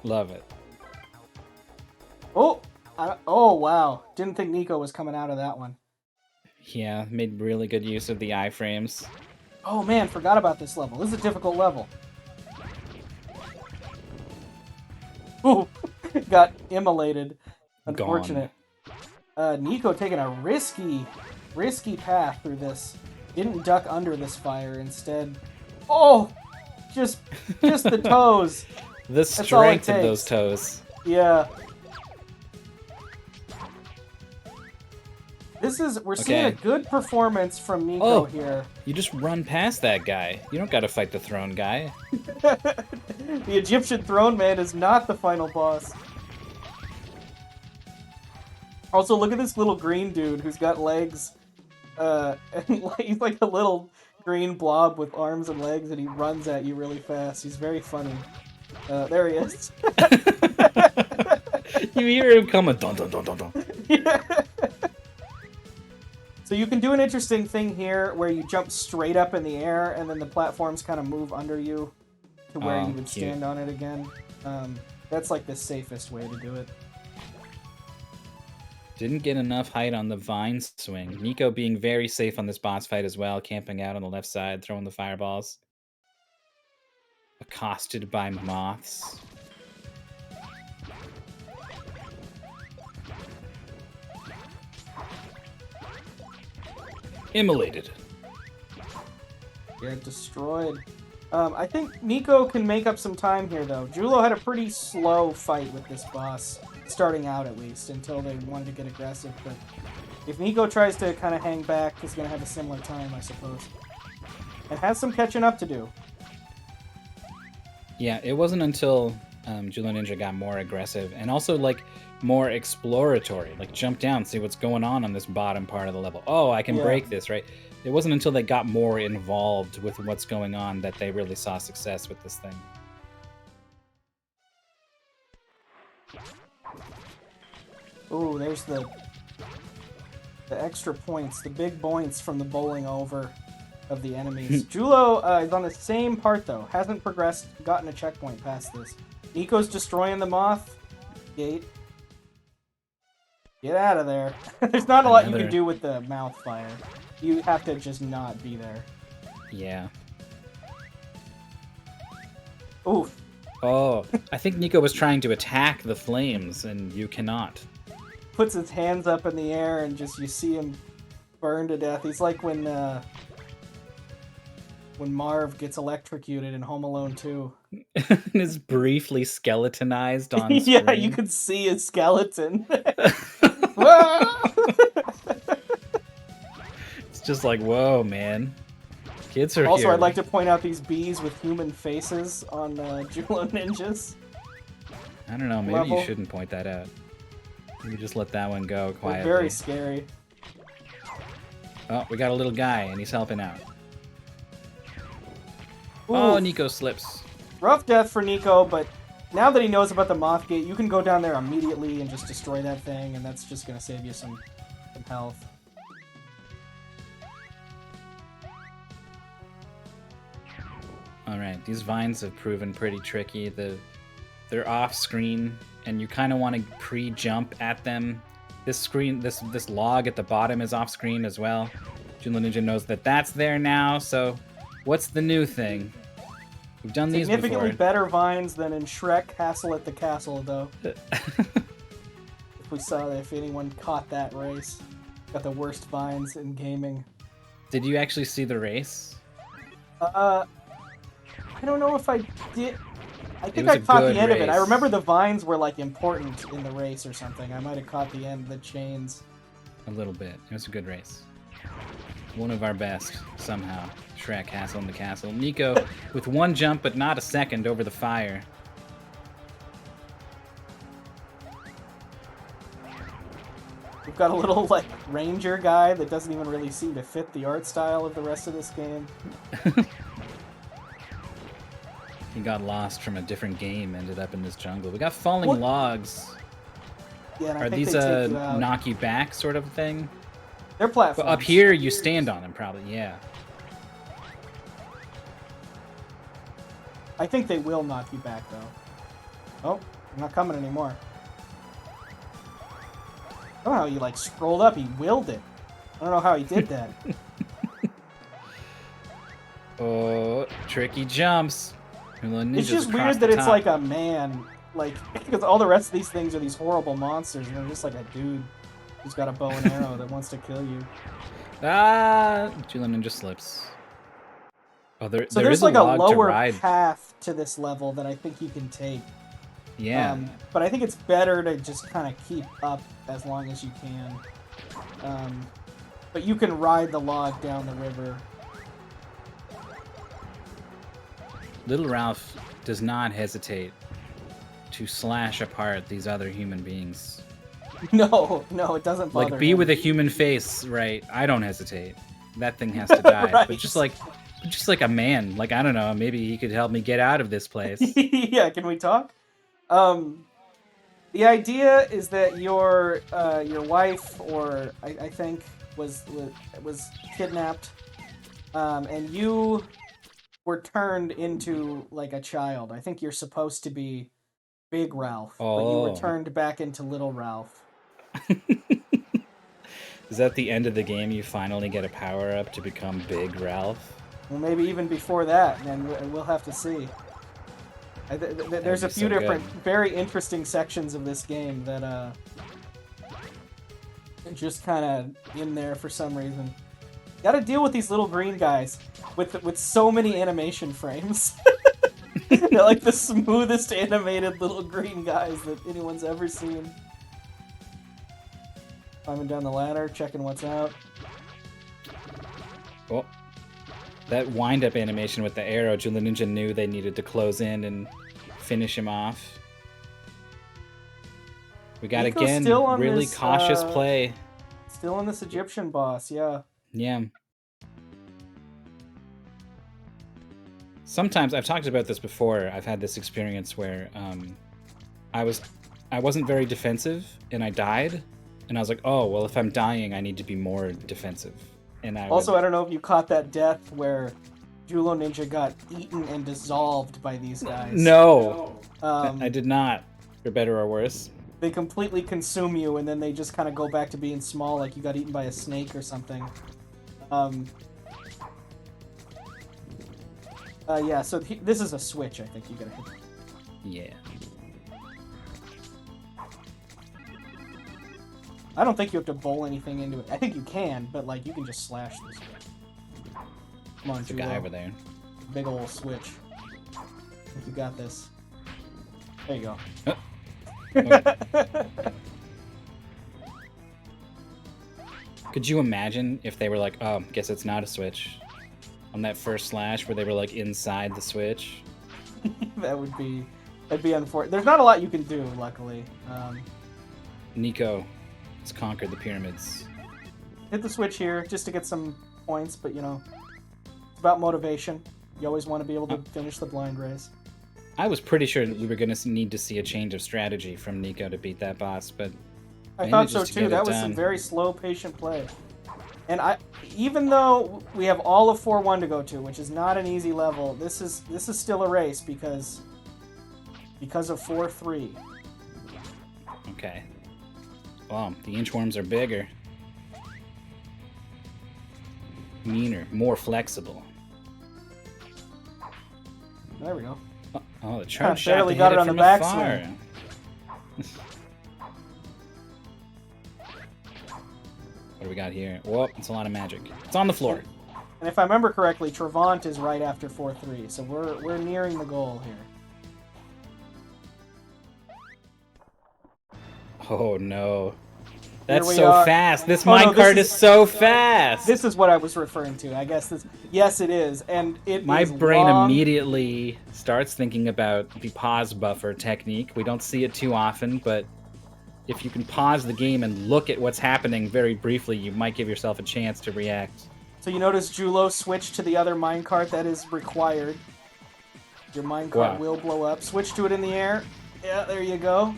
Love it. Oh! Oh, wow. Didn't think Nico was coming out of that one. Yeah, made really good use of the iframes. Oh man, forgot about this level. This is a difficult level. Ooh, got immolated. Unfortunate. Nico taking a risky path through this. Didn't duck under this fire. Instead, oh, just the toes. The strength of those toes. Yeah. We're seeing a good performance from Nico here. You just run past that guy. You don't gotta fight the throne guy. The Egyptian throne man is not the final boss. Also, look at this little green dude who's got legs. And he's like a little green blob with arms and legs, and he runs at you really fast. He's very funny. There he is. You hear him coming. Dun, dun, dun, dun, dun. Yeah. So you can do an interesting thing here where you jump straight up in the air and then the platforms kind of move under you to where you would stand on it again. That's like the safest way to do it. Didn't get enough height on the vine swing. Nico being very safe on this boss fight as well, camping out on the left side, throwing the fireballs. Accosted by moths. Immolated. Yeah, destroyed. I think Nico can make up some time here, though. Jullo had a pretty slow fight with this boss, starting out at least, until they wanted to get aggressive. But if Nico tries to kind of hang back, he's going to have a similar time, I suppose. And has some catching up to do. Yeah, it wasn't until Julloninja got more aggressive and also, like, more exploratory. Like, jump down, see what's going on this bottom part of the level. Oh, I can break this, right? It wasn't until they got more involved with what's going on that they really saw success with this thing. Ooh, there's the extra points, the big points from the bowling over of the enemies. Jullo is on the same part, though. Hasn't progressed, gotten a checkpoint past this. Nico's destroying the moth gate. Get out of there. There's not a lot you can do with the mouth fire. You have to just not be there. Yeah. Oof. Oh, I think Nico was trying to attack the flames, and you cannot. Puts his hands up in the air, and just you see him burn to death. He's like when Marv gets electrocuted in Home Alone 2. And is briefly skeletonized on screen. Yeah, you could see his skeleton. It's just like, whoa, man. Kids are also, here. I'd like to point out these bees with human faces on Julloninjas. I don't know, maybe you shouldn't point that out. Maybe just let that one go quietly. They're very scary. Oh, we got a little guy, and he's helping out. Ooh. Oh, Nico slips. Rough death for Nico, but now that he knows about the Moth Gate, you can go down there immediately and just destroy that thing, and that's just gonna save you some health. Alright, these vines have proven pretty tricky. They're off screen, and you kind of want to pre-jump at them. This log at the bottom is off screen as well. Julloninja knows that that's there now, so what's the new thing? We've done these before. Significantly better vines than in Shrek Hassle at the Castle, though. If anyone caught that race. Got the worst vines in gaming. Did you actually see the race? I don't know if I did. I think I caught the end of it. I remember the vines were like important in the race or something. I might have caught the end, the chains. A little bit. It was a good race. One of our best, somehow. Shrek, Hassle in the Castle. Nico with one jump, but not a second over the fire. We've got a little, like, ranger guy that doesn't even really seem to fit the art style of the rest of this game. He got lost from a different game, ended up in this jungle. We got falling logs. Yeah, and Are these knock you back sort of thing? They're platforms. But up here, you stand on them, probably, yeah. I think they will knock you back, though. Oh, they're not coming anymore. I don't know how he, like, scrolled up. He willed it. I don't know how he did that. Oh, tricky jumps. It's just weird that it's like a man. Like, because all the rest of these things are these horrible monsters, and they're just like a dude who's got a bow and arrow that wants to kill you. Ah! Julloninja slips. Oh, so there's like a lower path to this level that I think you can take. Yeah. But I think it's better to just kind of keep up as long as you can. But you can ride the log down the river. Little Ralph does not hesitate to slash apart these other human beings. No, it doesn't bother Like, be him. with a human face, right? I don't hesitate. That thing has to die. Right. But just like a man. Like, I don't know, maybe he could help me get out of this place. Yeah, can we talk? The idea is that your wife, or I think, was kidnapped, and you were turned into like a child. I think you're supposed to be Big Ralph, but you were turned back into Little Ralph. Is that the end of the game? You finally get a power up to become Big Ralph? Well, maybe even before that, and we'll have to see. There's a few different, very interesting sections of this game that are just kind of in there for some reason. Got to deal with these little green guys with so many animation frames. They're like the smoothest animated little green guys that anyone's ever seen. Climbing down the ladder, checking what's out. Oh, that wind-up animation with the arrow, Julloninja knew they needed to close in and finish him off. We got, Nico's again, really cautious play. Still on this Egyptian boss, yeah. Yeah. Sometimes, I've talked about this before, I've had this experience where I wasn't very defensive, and I died, and I was like, oh, well, if I'm dying, I need to be more defensive. And I don't know if you caught that death where Julloninja got eaten and dissolved by these guys. No! I did not, for better or worse. They completely consume you, and then they just kind of go back to being small, like you got eaten by a snake or something. Yeah, so this is a switch, I think you gotta hit. Yeah. I don't think you have to bowl anything into it. I think you can, but like you can just slash this. Come on, There's a guy over there. Big ol' switch. I think you got this. There you go. Oh. Okay. Could you imagine if they were like, oh, guess it's not a switch? On that first slash where they were like inside the switch? That'd be unfortunate. There's not a lot you can do, luckily. Nico has conquered the pyramids. Hit the switch here just to get some points, but you know, it's about motivation. You always want to be able to finish the blind race. I was pretty sure we were going to need to see a change of strategy from Nico to beat that boss, but I thought so too. That was some very slow, patient play. And even though we have all of 4-1 to go to, which is not an easy level, this is still a race because of 4-3. Okay. Well, the inchworms are bigger, meaner, more flexible. There we go. Oh, the charge shot barely got it on the backswing. What do we got here? Whoa, it's a lot of magic. It's on the floor. And if I remember correctly, Travant is right after 4-3, so we're nearing the goal here. Oh no. That's so fast. This minecart is so fast. This is what I was referring to. I guess this. Yes, it is, and my brain immediately starts thinking about the pause buffer technique. We don't see it too often, but if you can pause the game and look at what's happening very briefly, you might give yourself a chance to react. So you notice Jullo switch to the other minecart that is required. Your minecart will blow up. Switch to it in the air. Yeah, there you go.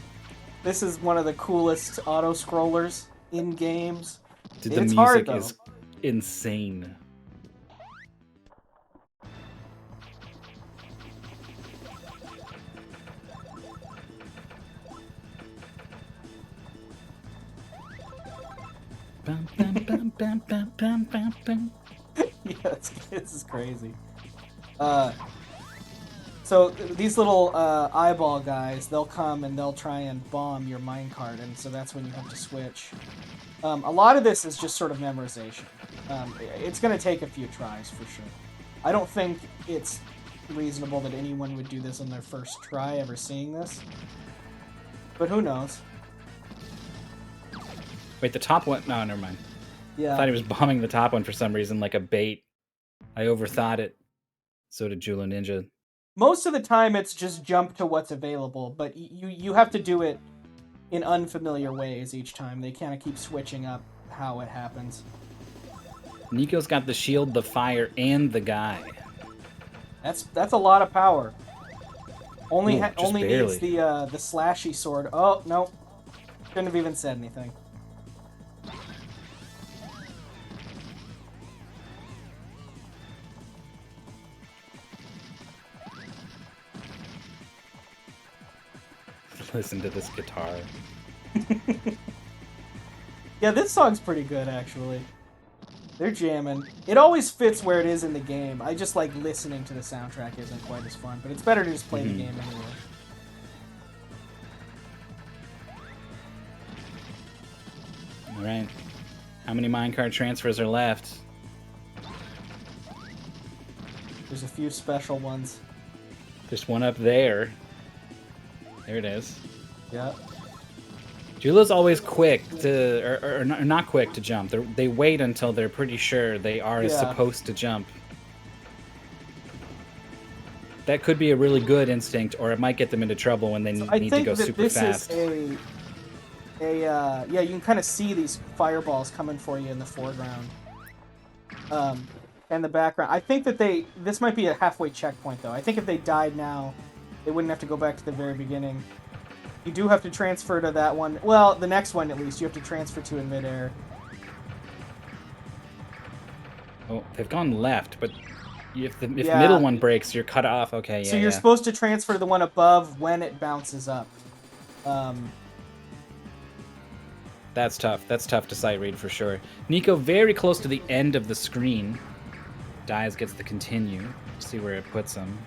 This is one of the coolest auto-scrollers in games. Dude, the music is insane. Bum, bum, bum, bum, bum, bum, bum, bum. Yeah, this is crazy. So these little eyeball guys, they'll come and they'll try and bomb your minecart, and so that's when you have to switch. A lot of this is just sort of memorization. It's going to take a few tries for sure. I don't think it's reasonable that anyone would do this on their first try ever seeing this. But who knows? Wait, the top one? No, never mind. Yeah. I thought he was bombing the top one for some reason, like a bait. I overthought it. So did Julloninja. Most of the time, it's just jump to what's available, but you have to do it in unfamiliar ways each time. They kind of keep switching up how it happens. Nico's got the shield, the fire, and the guy. That's a lot of power. Only barely. needs the slashy sword. Oh no, shouldn't have even said anything. Listen to this guitar. Yeah, this song's pretty good, actually. They're jamming. It always fits where it is in the game. I just like listening to the soundtrack isn't quite as fun, but it's better to just play the game anyway. Alright. How many minecart transfers are left? There's a few special ones. There's one up there. There it is. Yeah. Jullo's always quick to, or not quick to jump. They wait until they're pretty sure they are supposed to jump. That could be a really good instinct, or it might get them into trouble when they need to go super fast. Is yeah, you can kind of see these fireballs coming for you in the foreground. And the background. I think that this might be a halfway checkpoint, though. I think if they died now, they wouldn't have to go back to the very beginning. You do have to transfer to that one. Well, the next one, at least, you have to transfer to in midair. Oh, they've gone left, but if the middle one breaks, you're cut off. Okay, yeah. So you're supposed to transfer to the one above when it bounces up. That's tough. That's tough to sight read for sure. Nico very close to the end of the screen. Dies, gets the continue. See where it puts him.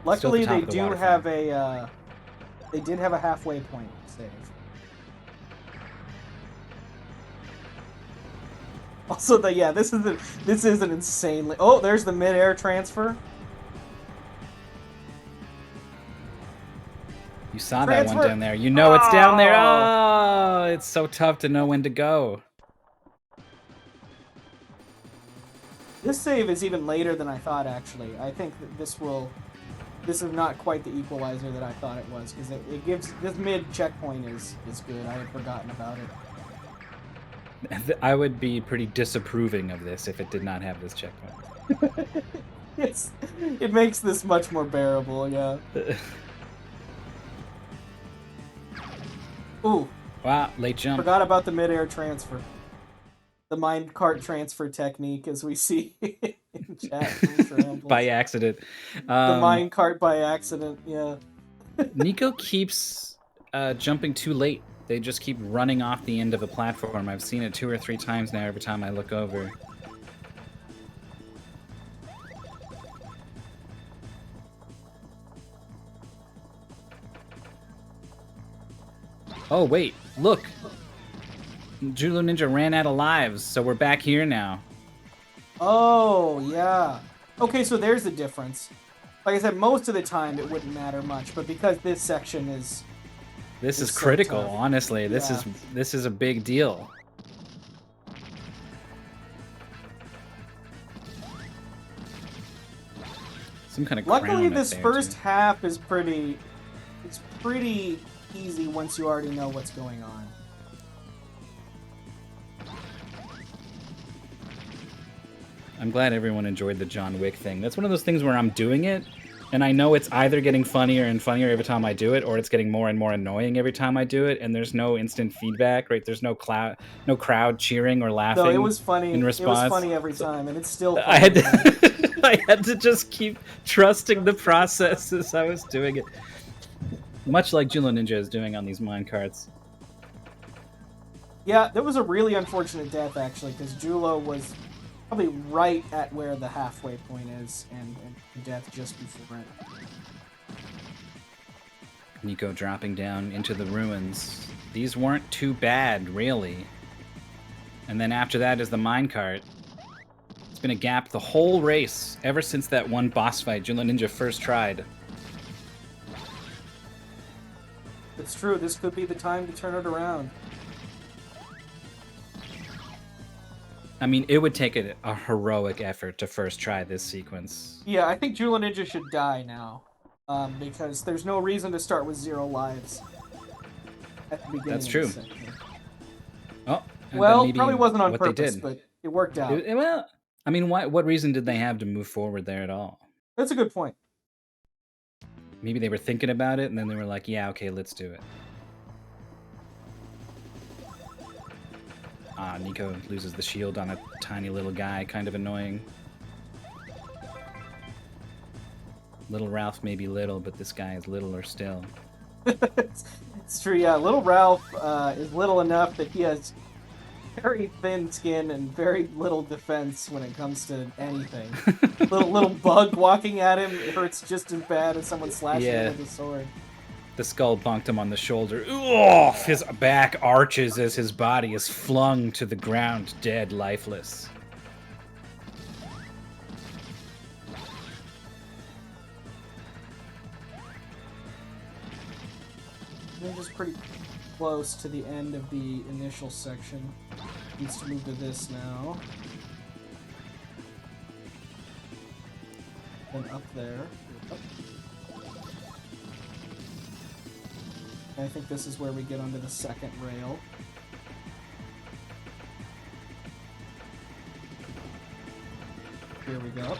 Luckily, they do have a. They did have a halfway point save. Also, this is an insanely. Oh, there's the mid-air transfer. You saw that one down there. You know it's down there. Oh, it's so tough to know when to go. This save is even later than I thought, actually. I think that this is not quite the equalizer that I thought it was, because it gives... This mid-checkpoint is good. I had forgotten about it. I would be pretty disapproving of this if it did not have this checkpoint. It makes this much more bearable, yeah. Ooh, Wow, late jump. forgot about the midair transfer. The minecart transfer technique, as we see in chat from Shambles. By accident. The minecart by accident, yeah. Nico keeps jumping too late. They just keep running off the end of a platform. I've seen it 2 or 3 times now every time I look over. Oh, wait, look! Julloninja ran out of lives, so we're back here now. Oh, yeah. Okay, so there's the difference. Like I said, most of the time it wouldn't matter much, but because this section is... This is so critical, tough. honestly. Yeah. This is a big deal. Some kind of Luckily, crown this up there, first too. half is pretty... It's pretty easy once you already know what's going on. I'm glad everyone enjoyed the John Wick thing. That's one of those things where I'm doing it, and I know it's either getting funnier and funnier every time I do it, or it's getting more and more annoying every time I do it, and there's no instant feedback, right? There's no crowd cheering or laughing. No, it was funny. In response. It was funny every time, and it's still funny. I had to, I had to just keep trusting the process as I was doing it. Much like Julloninja is doing on these minecarts. Yeah, that was a really unfortunate death, actually, because Jullo was probably right at where the halfway point is, and death just before it. Nico dropping down into the ruins. These weren't too bad, really. And then after that is the minecart. It's been a gap the whole race, ever since that one boss fight Julloninja first tried. It's true, this could be the time to turn it around. I mean, it would take a heroic effort to first try this sequence. Yeah, I think Julloninja should die now. Because there's no reason to start with 0 lives at the beginning. That's true. Of the section. Oh, well, probably wasn't on purpose, but it worked out. Well, I mean, what reason did they have to move forward there at all? That's a good point. Maybe they were thinking about it, and then they were like, yeah, okay, let's do it. Ah, Nico loses the shield on a tiny little guy, kind of annoying. Little Ralph may be little, but this guy is littler still. It's true, yeah. Little Ralph is little enough that he has very thin skin and very little defense when it comes to anything. little bug walking at him, it hurts just as bad as someone slashing him with a sword. The skull bonked him on the shoulder. Ooh, his back arches as his body is flung to the ground, dead, lifeless. We're just pretty close to the end of the initial section. Needs to move to this now. Then up there. Up. I think this is where we get onto the second rail. Here we go.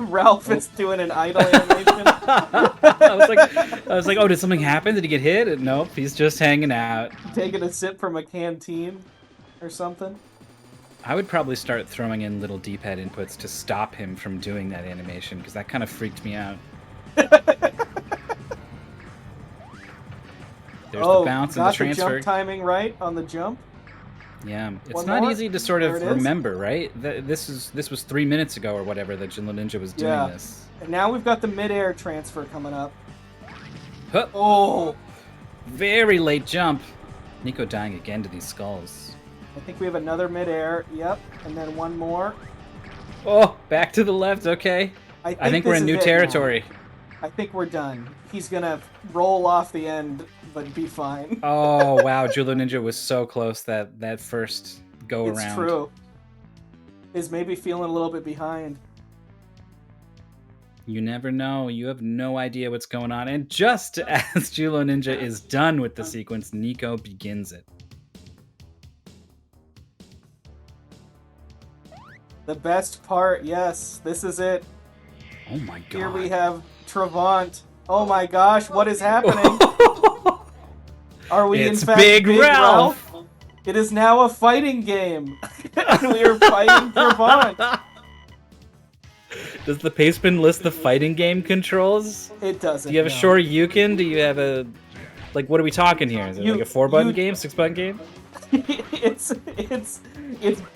Ralph is doing an idle animation. I was like, oh, did something happen? Did he get hit? Nope, he's just hanging out. Taking a sip from a canteen or something. I would probably start throwing in little D-pad inputs to stop him from doing that animation, because that kind of freaked me out. There's the bounce and the transfer. Got the jump timing right on the jump. Yeah, it's not easy to sort of remember, right? This was 3 minutes ago or whatever that Julloninja was doing this. And now we've got the mid-air transfer coming up. Huh. Oh! Very late jump. Nico dying again to these skulls. I think we have another mid-air. Yep, and then one more. Oh, back to the left. Okay. I think we're in new territory. Now. I think we're done. He's gonna roll off the end, but be fine. Oh wow, Julloninja was so close that first go around. It's true. Is maybe feeling a little bit behind. You never know. You have no idea what's going on. And just as Julloninja is done with the sequence, Nico begins it. The best part, yes, this is it. Oh my god. Here we have Travant. Oh my gosh, what is happening? Are we It's in fact Big Ralph? It is now a fighting game. And we are fighting Travant. Does the paceman list the fighting game controls? It doesn't. Do you have a Shoryuken? Do you have a... Like, what are we talking here? Is it like a 4-button game? 6-button game? it's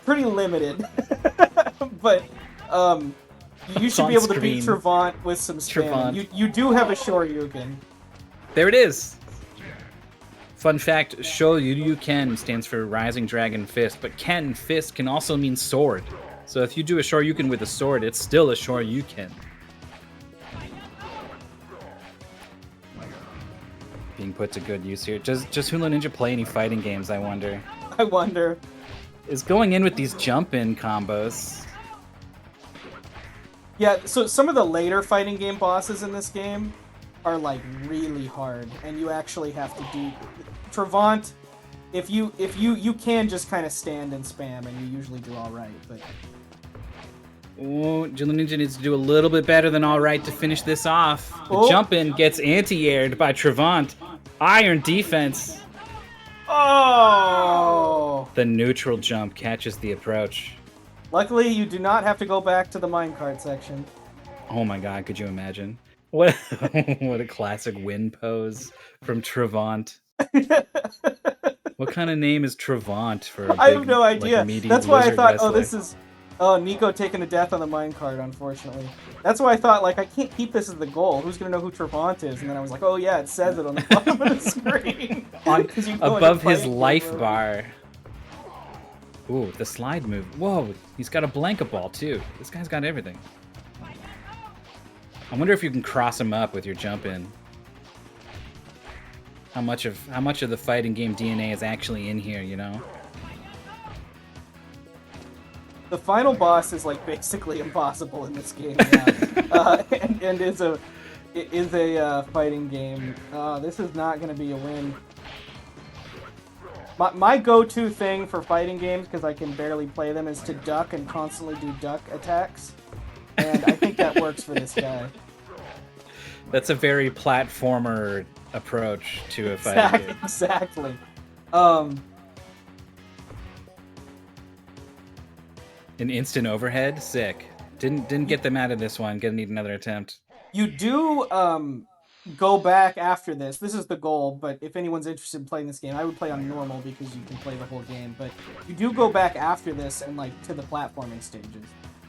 pretty limited. But you should be able to beat Travant with some spam. You do have a Shoryuken. There it is. Fun fact, Shoryuken stands for Rising Dragon Fist, but Ken Fist can also mean sword. So if you do a Shoryuken with a sword, it's still a Shoryuken. Being put to good use here. Does Julloninja play any fighting games, I wonder? I wonder. Is going in with these jump-in combos. Yeah, so some of the later fighting game bosses in this game are like really hard, and you actually have to do Travant. If you can just kind of stand and spam, and you usually do all right. But Julloninja needs to do a little bit better than all right to finish this off. The jump-in gets anti-aired by Travant. Iron defense. Oh! The neutral jump catches the approach. Luckily, you do not have to go back to the minecart section. Oh my god, could you imagine? What what a classic win pose from Travant. What kind of name is Travant for a big, I have no idea. Like, that's why I thought, wrestler? this is Nico taking a death on the minecart, unfortunately. That's why I thought, like, I can't keep this as the goal. Who's gonna know who Travant is? And then I was like, oh yeah, it says it on the bottom of the screen. Above his life bar. Ooh, the slide move. Whoa, he's got a blanket ball too. This guy's got everything. I wonder if you can cross him up with your jump in. How much of the fighting game DNA is actually in here, you know? The final boss is like basically impossible in this game, yeah. and is a fighting game. This is not going to be a win. My go-to thing for fighting games, because I can barely play them, is to duck and constantly do duck attacks. And I think that works for this guy. That's a very platformer approach to a fighting game. Exactly. An instant overhead? Sick. Didn't get them out of this one. Gonna need another attempt. You do go back after this. This is the goal, but if anyone's interested in playing this game, I would play on normal because you can play the whole game. But you do go back after this and like to the platforming stages.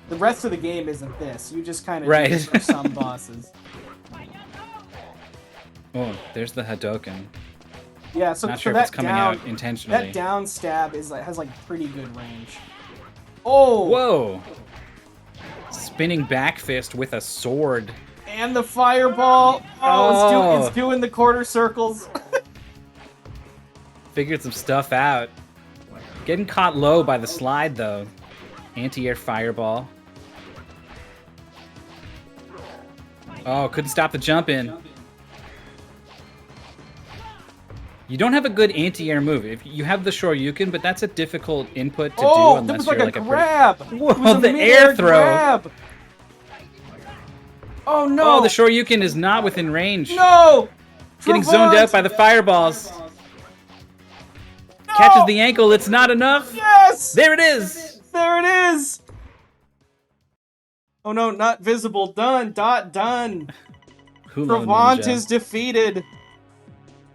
The rest of the game isn't this. You just kind of do this for some bosses. Oh, there's the Hadoken. Yeah, so not sure if it's coming out intentionally. That down stab has like pretty good range. Oh! Whoa! Spinning back fist with a sword. And the fireball. Oh, it's doing the quarter circles. Figured some stuff out. Getting caught low by the slide though. Anti-air fireball. Oh, couldn't stop the jump in. You don't have a good anti-air move. If you have the Shoryuken, but that's a difficult input to do unless you're like a grab. Whoa, the air throw. Grab. Oh no! Oh, the Shoryuken is not within range. No! Getting zoned out by the fireballs. No! Catches the ankle. It's not enough. Yes! There it is. There it is. Oh no, not visible. Done. Done. Travant is defeated.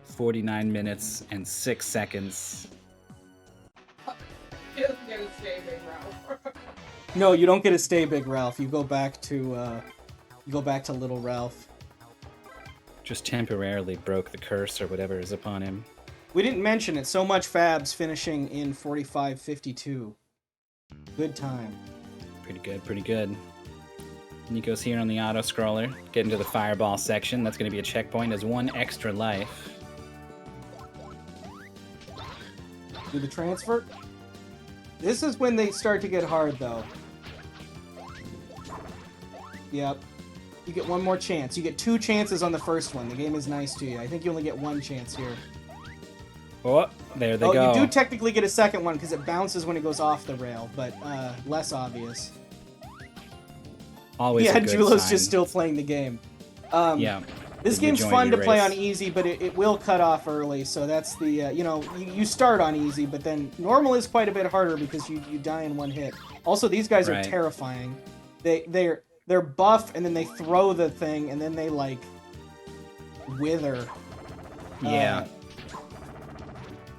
49 minutes and 6 seconds. He doesn't get to stay Big Ralph. No, you don't get to stay Big Ralph. You go back to Little Ralph. Just temporarily broke the curse or whatever is upon him. We didn't mention it. So much Fabs finishing in 45:52. Good time. Pretty good, pretty good. Nico's here on the auto scroller. Getting to the fireball section. That's going to be a checkpoint as 1 extra life. Do the transfer. This is when they start to get hard, though. Yep. You get one more chance. You get 2 chances on the first one. The game is nice to you. I think you only get 1 chance here. Oh, there they Oh, go. you do technically get a second one because it bounces when it goes off the rail, but less obvious. Always Yeah, a good Jullo's sign. just still playing the game. Yeah. This game's fun to play on easy, but it will cut off early, so that's the, you start on easy, but then normal is quite a bit harder because you die in one hit. Also, these guys are terrifying. They're buff, and then they throw the thing, and then they, like, wither. Yeah.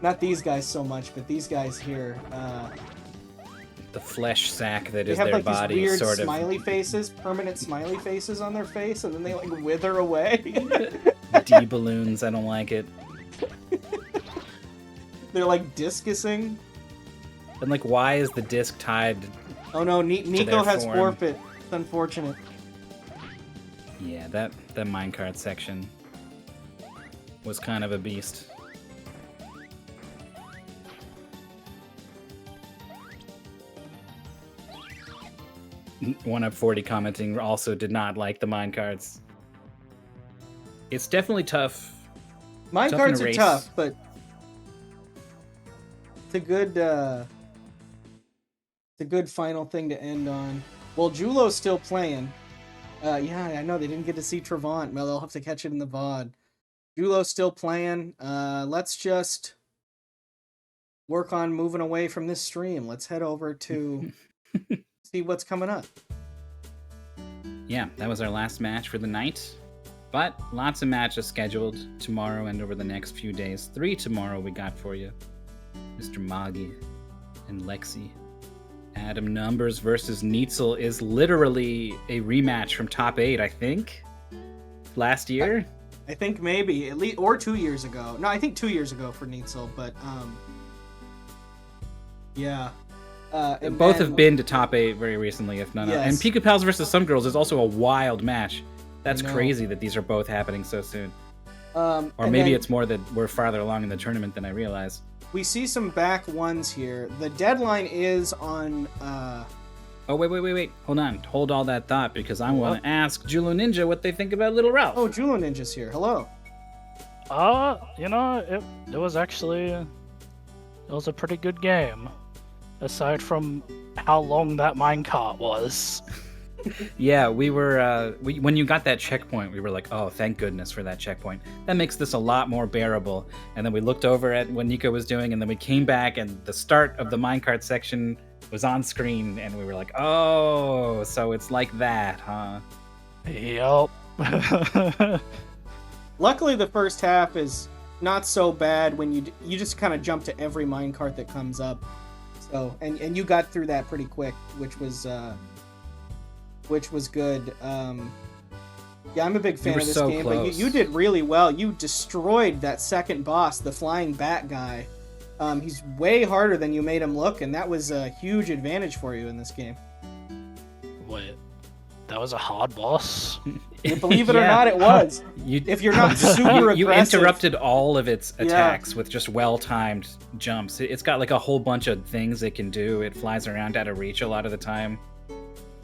Not these guys so much, but these guys here, the flesh sack that is they have, their like, body, these weird sort of. smiley faces, permanent smiley faces on their face, and then they, like, wither away. D-balloons, I don't like it. They're, like, discusing. And, like, why is the disc tied? Oh no, Nico has form? forfeit. It's unfortunate. Yeah, that minecart section was kind of a beast. One up 40 commenting also did not like the minecarts. It's definitely tough. Minecarts are tough, but it's a good final thing to end on. Well, Jullo's still playing. Yeah, I know they didn't get to see Travant. Well, they'll have to catch it in the VOD. Jullo's still playing. Let's just work on moving away from this stream. Let's head over to see what's coming up. Yeah, that was our last match for the night. But lots of matches scheduled tomorrow and over the next few days. 3 tomorrow we got for you. Mr. Magi and Lexi. Adam Numbers versus Neitzel is literally a rematch from Top 8, I think. Last year? I think maybe, at least, or 2 years ago. No, I think 2 years ago for Neitzel, but, yeah. Both have been to Top 8 very recently, if not. Yes. And Pika Pals versus Some Girls is also a wild match. That's crazy that these are both happening so soon. Or maybe it's more that we're farther along in the tournament than I realized. We see some back ones here. The deadline is on... Oh, wait. Hold on. Hold all that thought, because I want to ask Julloninja what they think about Little Ralph. Oh, Julloninja's here. Hello. It was actually... It was a pretty good game. Aside from how long that minecart was. Yeah, we were, when you got that checkpoint, we were like, oh, thank goodness for that checkpoint. That makes this a lot more bearable. And then we looked over at what Nico was doing, and then we came back, and the start of the minecart section was on screen, and we were like, oh, so it's like that, huh? Yup. Luckily, the first half is not so bad when you just kind of jump to every minecart that comes up. So, and you got through that pretty quick, which was good. Yeah, I'm a big fan of this game, but you did really well. You destroyed that second boss, the flying bat guy. He's way harder than you made him look, and that was a huge advantage for you in this game. Wait, that was a hard boss? Believe it or not, it was. If you're not super aggressive. You interrupted all of its attacks with just well-timed jumps. It's got like a whole bunch of things it can do. It flies around out of reach a lot of the time.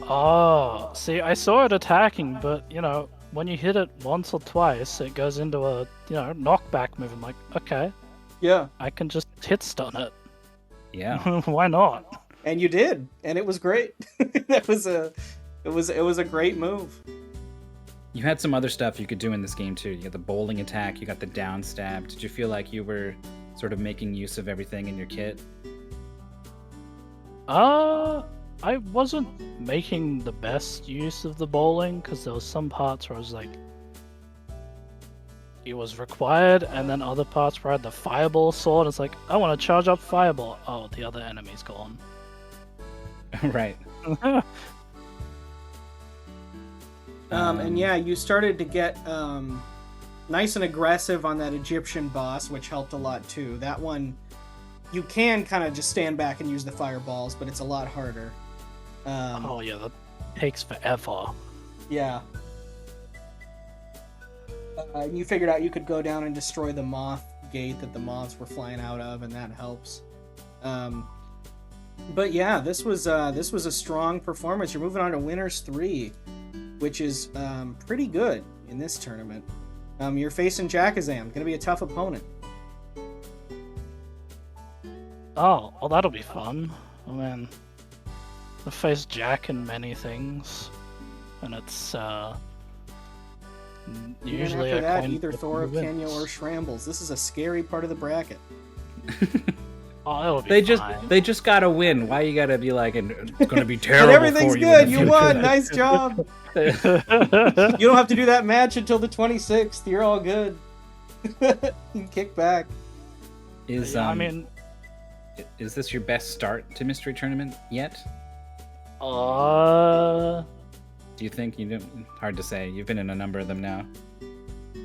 Oh, see, I saw it attacking, but, when you hit it once or twice, it goes into a, knockback move. I'm like, okay. Yeah. I can just hit stun it. Yeah. Why not? And you did, and it was great. It was a great move. You had some other stuff you could do in this game too. You got the bowling attack, you got the down stab. Did you feel like you were sort of making use of everything in your kit? I wasn't making the best use of the bowling, because there was some parts where I was like, it was required, and then other parts where I had the fireball sword. It's like, I want to charge up fireball. Oh, the other enemy's gone. Right. And yeah, you started to get nice and aggressive on that Egyptian boss, which helped a lot too. That one, you can kind of just stand back and use the fireballs, but it's a lot harder. Oh yeah, that takes forever. Yeah. You figured out you could go down and destroy the moth gate that the moths were flying out of, and that helps. But yeah, this was a strong performance. You're moving on to Winners 3, which is pretty good in this tournament. You're facing Jackazam. Going to be a tough opponent. Oh, well, that'll be fun. I mean, I face Jack in many things, and it's usually after a that, coin either flip Thor who of wins. Kenya or Shrambles. This is a scary part of the bracket. Oh, it'll be fine. They just gotta win. Why you gotta be like, and it's gonna be terrible But everything's for you? good. You won. Nice job. won. You don't have to do that match until the 26th. You're all good. You can kick back. Is Yeah, I mean, is this your best start to Mystery Tournament yet? uh, Do you think you don't? Hard to say. You've been in a number of them now.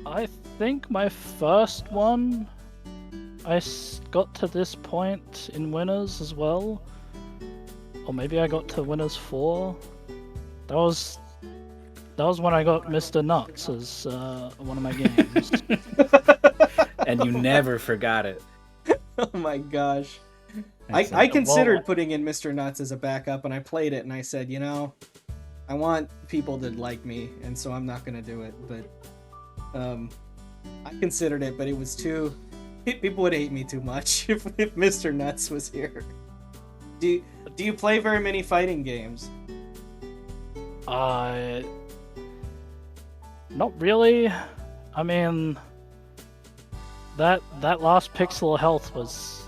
I think my first one, got to this point in winners as well, or maybe I got to winners 4. That was when I got Mr. Nuts as one of my games. And you never forgot it. Oh my gosh. That's I it. considered putting in Mr. Nuts as a backup, and I played it, and I said, you know, I want people to like me, and so I'm not going to do it. But I considered it, but it was too... People would hate me too much if Mr. Nuts was here. Do you play very many fighting games? Not really. I mean, that last pixel of health was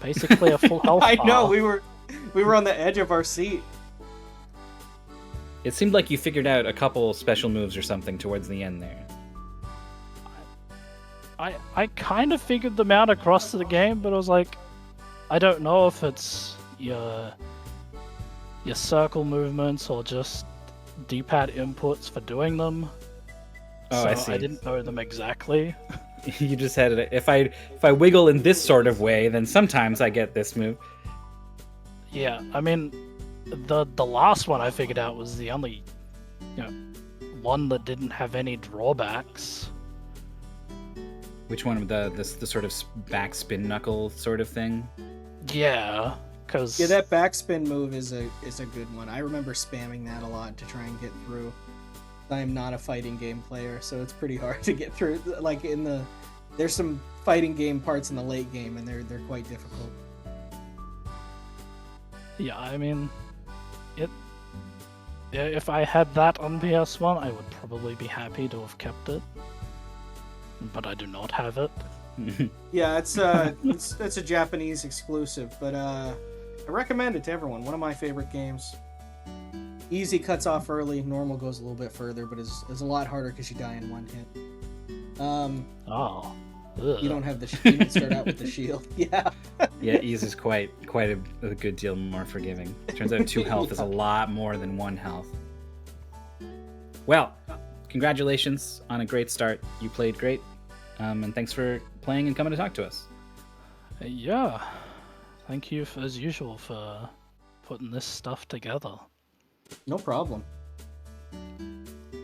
basically a full health I bar. know, we were on the edge of our seat. It seemed like you figured out a couple special moves or something towards the end there. I kind of figured them out across the game, but I was like, I don't know if it's your circle movements or just D-pad inputs for doing them. Oh, so I see. I didn't know them exactly. You just had it. If I wiggle in this sort of way, then sometimes I get this move. Yeah, I mean, the last one I figured out was the only, one that didn't have any drawbacks. Which one? The sort of backspin knuckle sort of thing? Yeah, because... Yeah, that backspin move is a good one. I remember spamming that a lot to try and get through. I am not a fighting game player, so it's pretty hard to get through. Like there's some fighting game parts in the late game, and they're quite difficult. Yeah, I mean, if I had that on PS1, I would probably be happy to have kept it. But I do not have it. Yeah, it's a Japanese exclusive, but I recommend it to everyone. One of my favorite games. Easy cuts off early, normal goes a little bit further, but is a lot harder because you die in one hit. Oh. You don't have you don't start out with the shield. Yeah. Yeah, ease is quite a good deal more forgiving. Turns out 2 health is a lot more than 1 health. Well, congratulations on a great start. You played great, and thanks for playing and coming to talk to us. Yeah. Thank you, as usual, for putting this stuff together. No problem.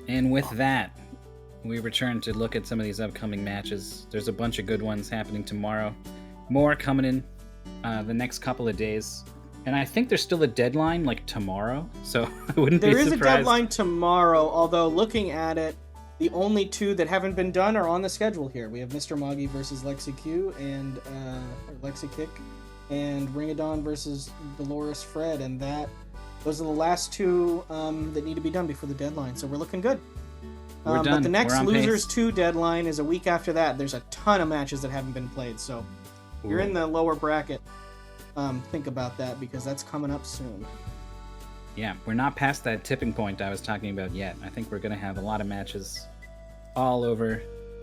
And with that, we return to look at some of these upcoming matches. There's a bunch of good ones happening tomorrow. More coming in the next couple of days. And I think there's still a deadline, like tomorrow, so I wouldn't be surprised. There is a deadline tomorrow, although looking at it, the only 2 that haven't been done are on the schedule here. We have Mr. Moggy versus Lexi Q and Lexi Kick, and Ringadon versus Dolores Fred, and those are the last 2 that need to be done before the deadline, so we're looking good. We're done. But the next We're on Losers pace. 2 deadline is a week after that. There's a ton of matches that haven't been played, so if you're in the lower bracket, think about that, because that's coming up soon. Yeah, we're not past that tipping point I was talking about yet. I think we're going to have a lot of matches all over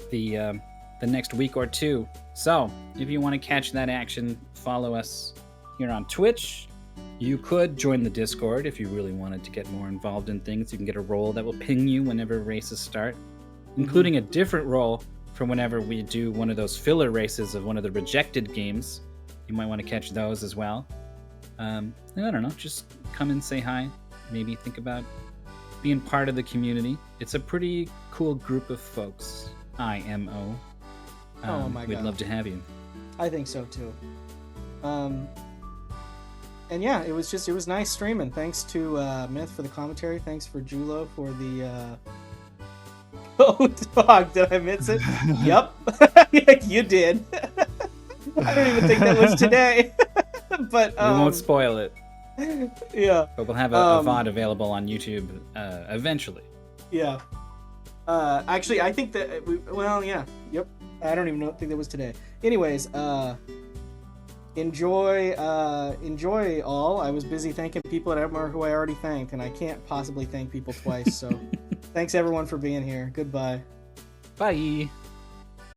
the next week or 2. So, if you want to catch that action, follow us here on Twitch. You could join the Discord if you really wanted to get more involved in things. You can get a role that will ping you whenever races start, including a different role from whenever we do one of those filler races of one of the rejected games. You might want to catch those as well. I don't know, just come and say hi. Maybe think about being part of the community. It's a pretty cool group of folks. IMO. Oh my We'd God. love to have you. I think so too. And yeah, it was nice streaming. Thanks to Myth for the commentary. Thanks for Jullo for the Oh dog, did I miss it? Yep. You did. I don't even think that was today. But We won't spoil it, yeah. but we'll have a VOD available on YouTube eventually. Yeah. Actually, I think that yeah. Yep. I don't even think that was today. Anyways, enjoy all. I was busy thanking people at Edmar who I already thanked, and I can't possibly thank people twice. So, thanks everyone for being here. Goodbye. Bye.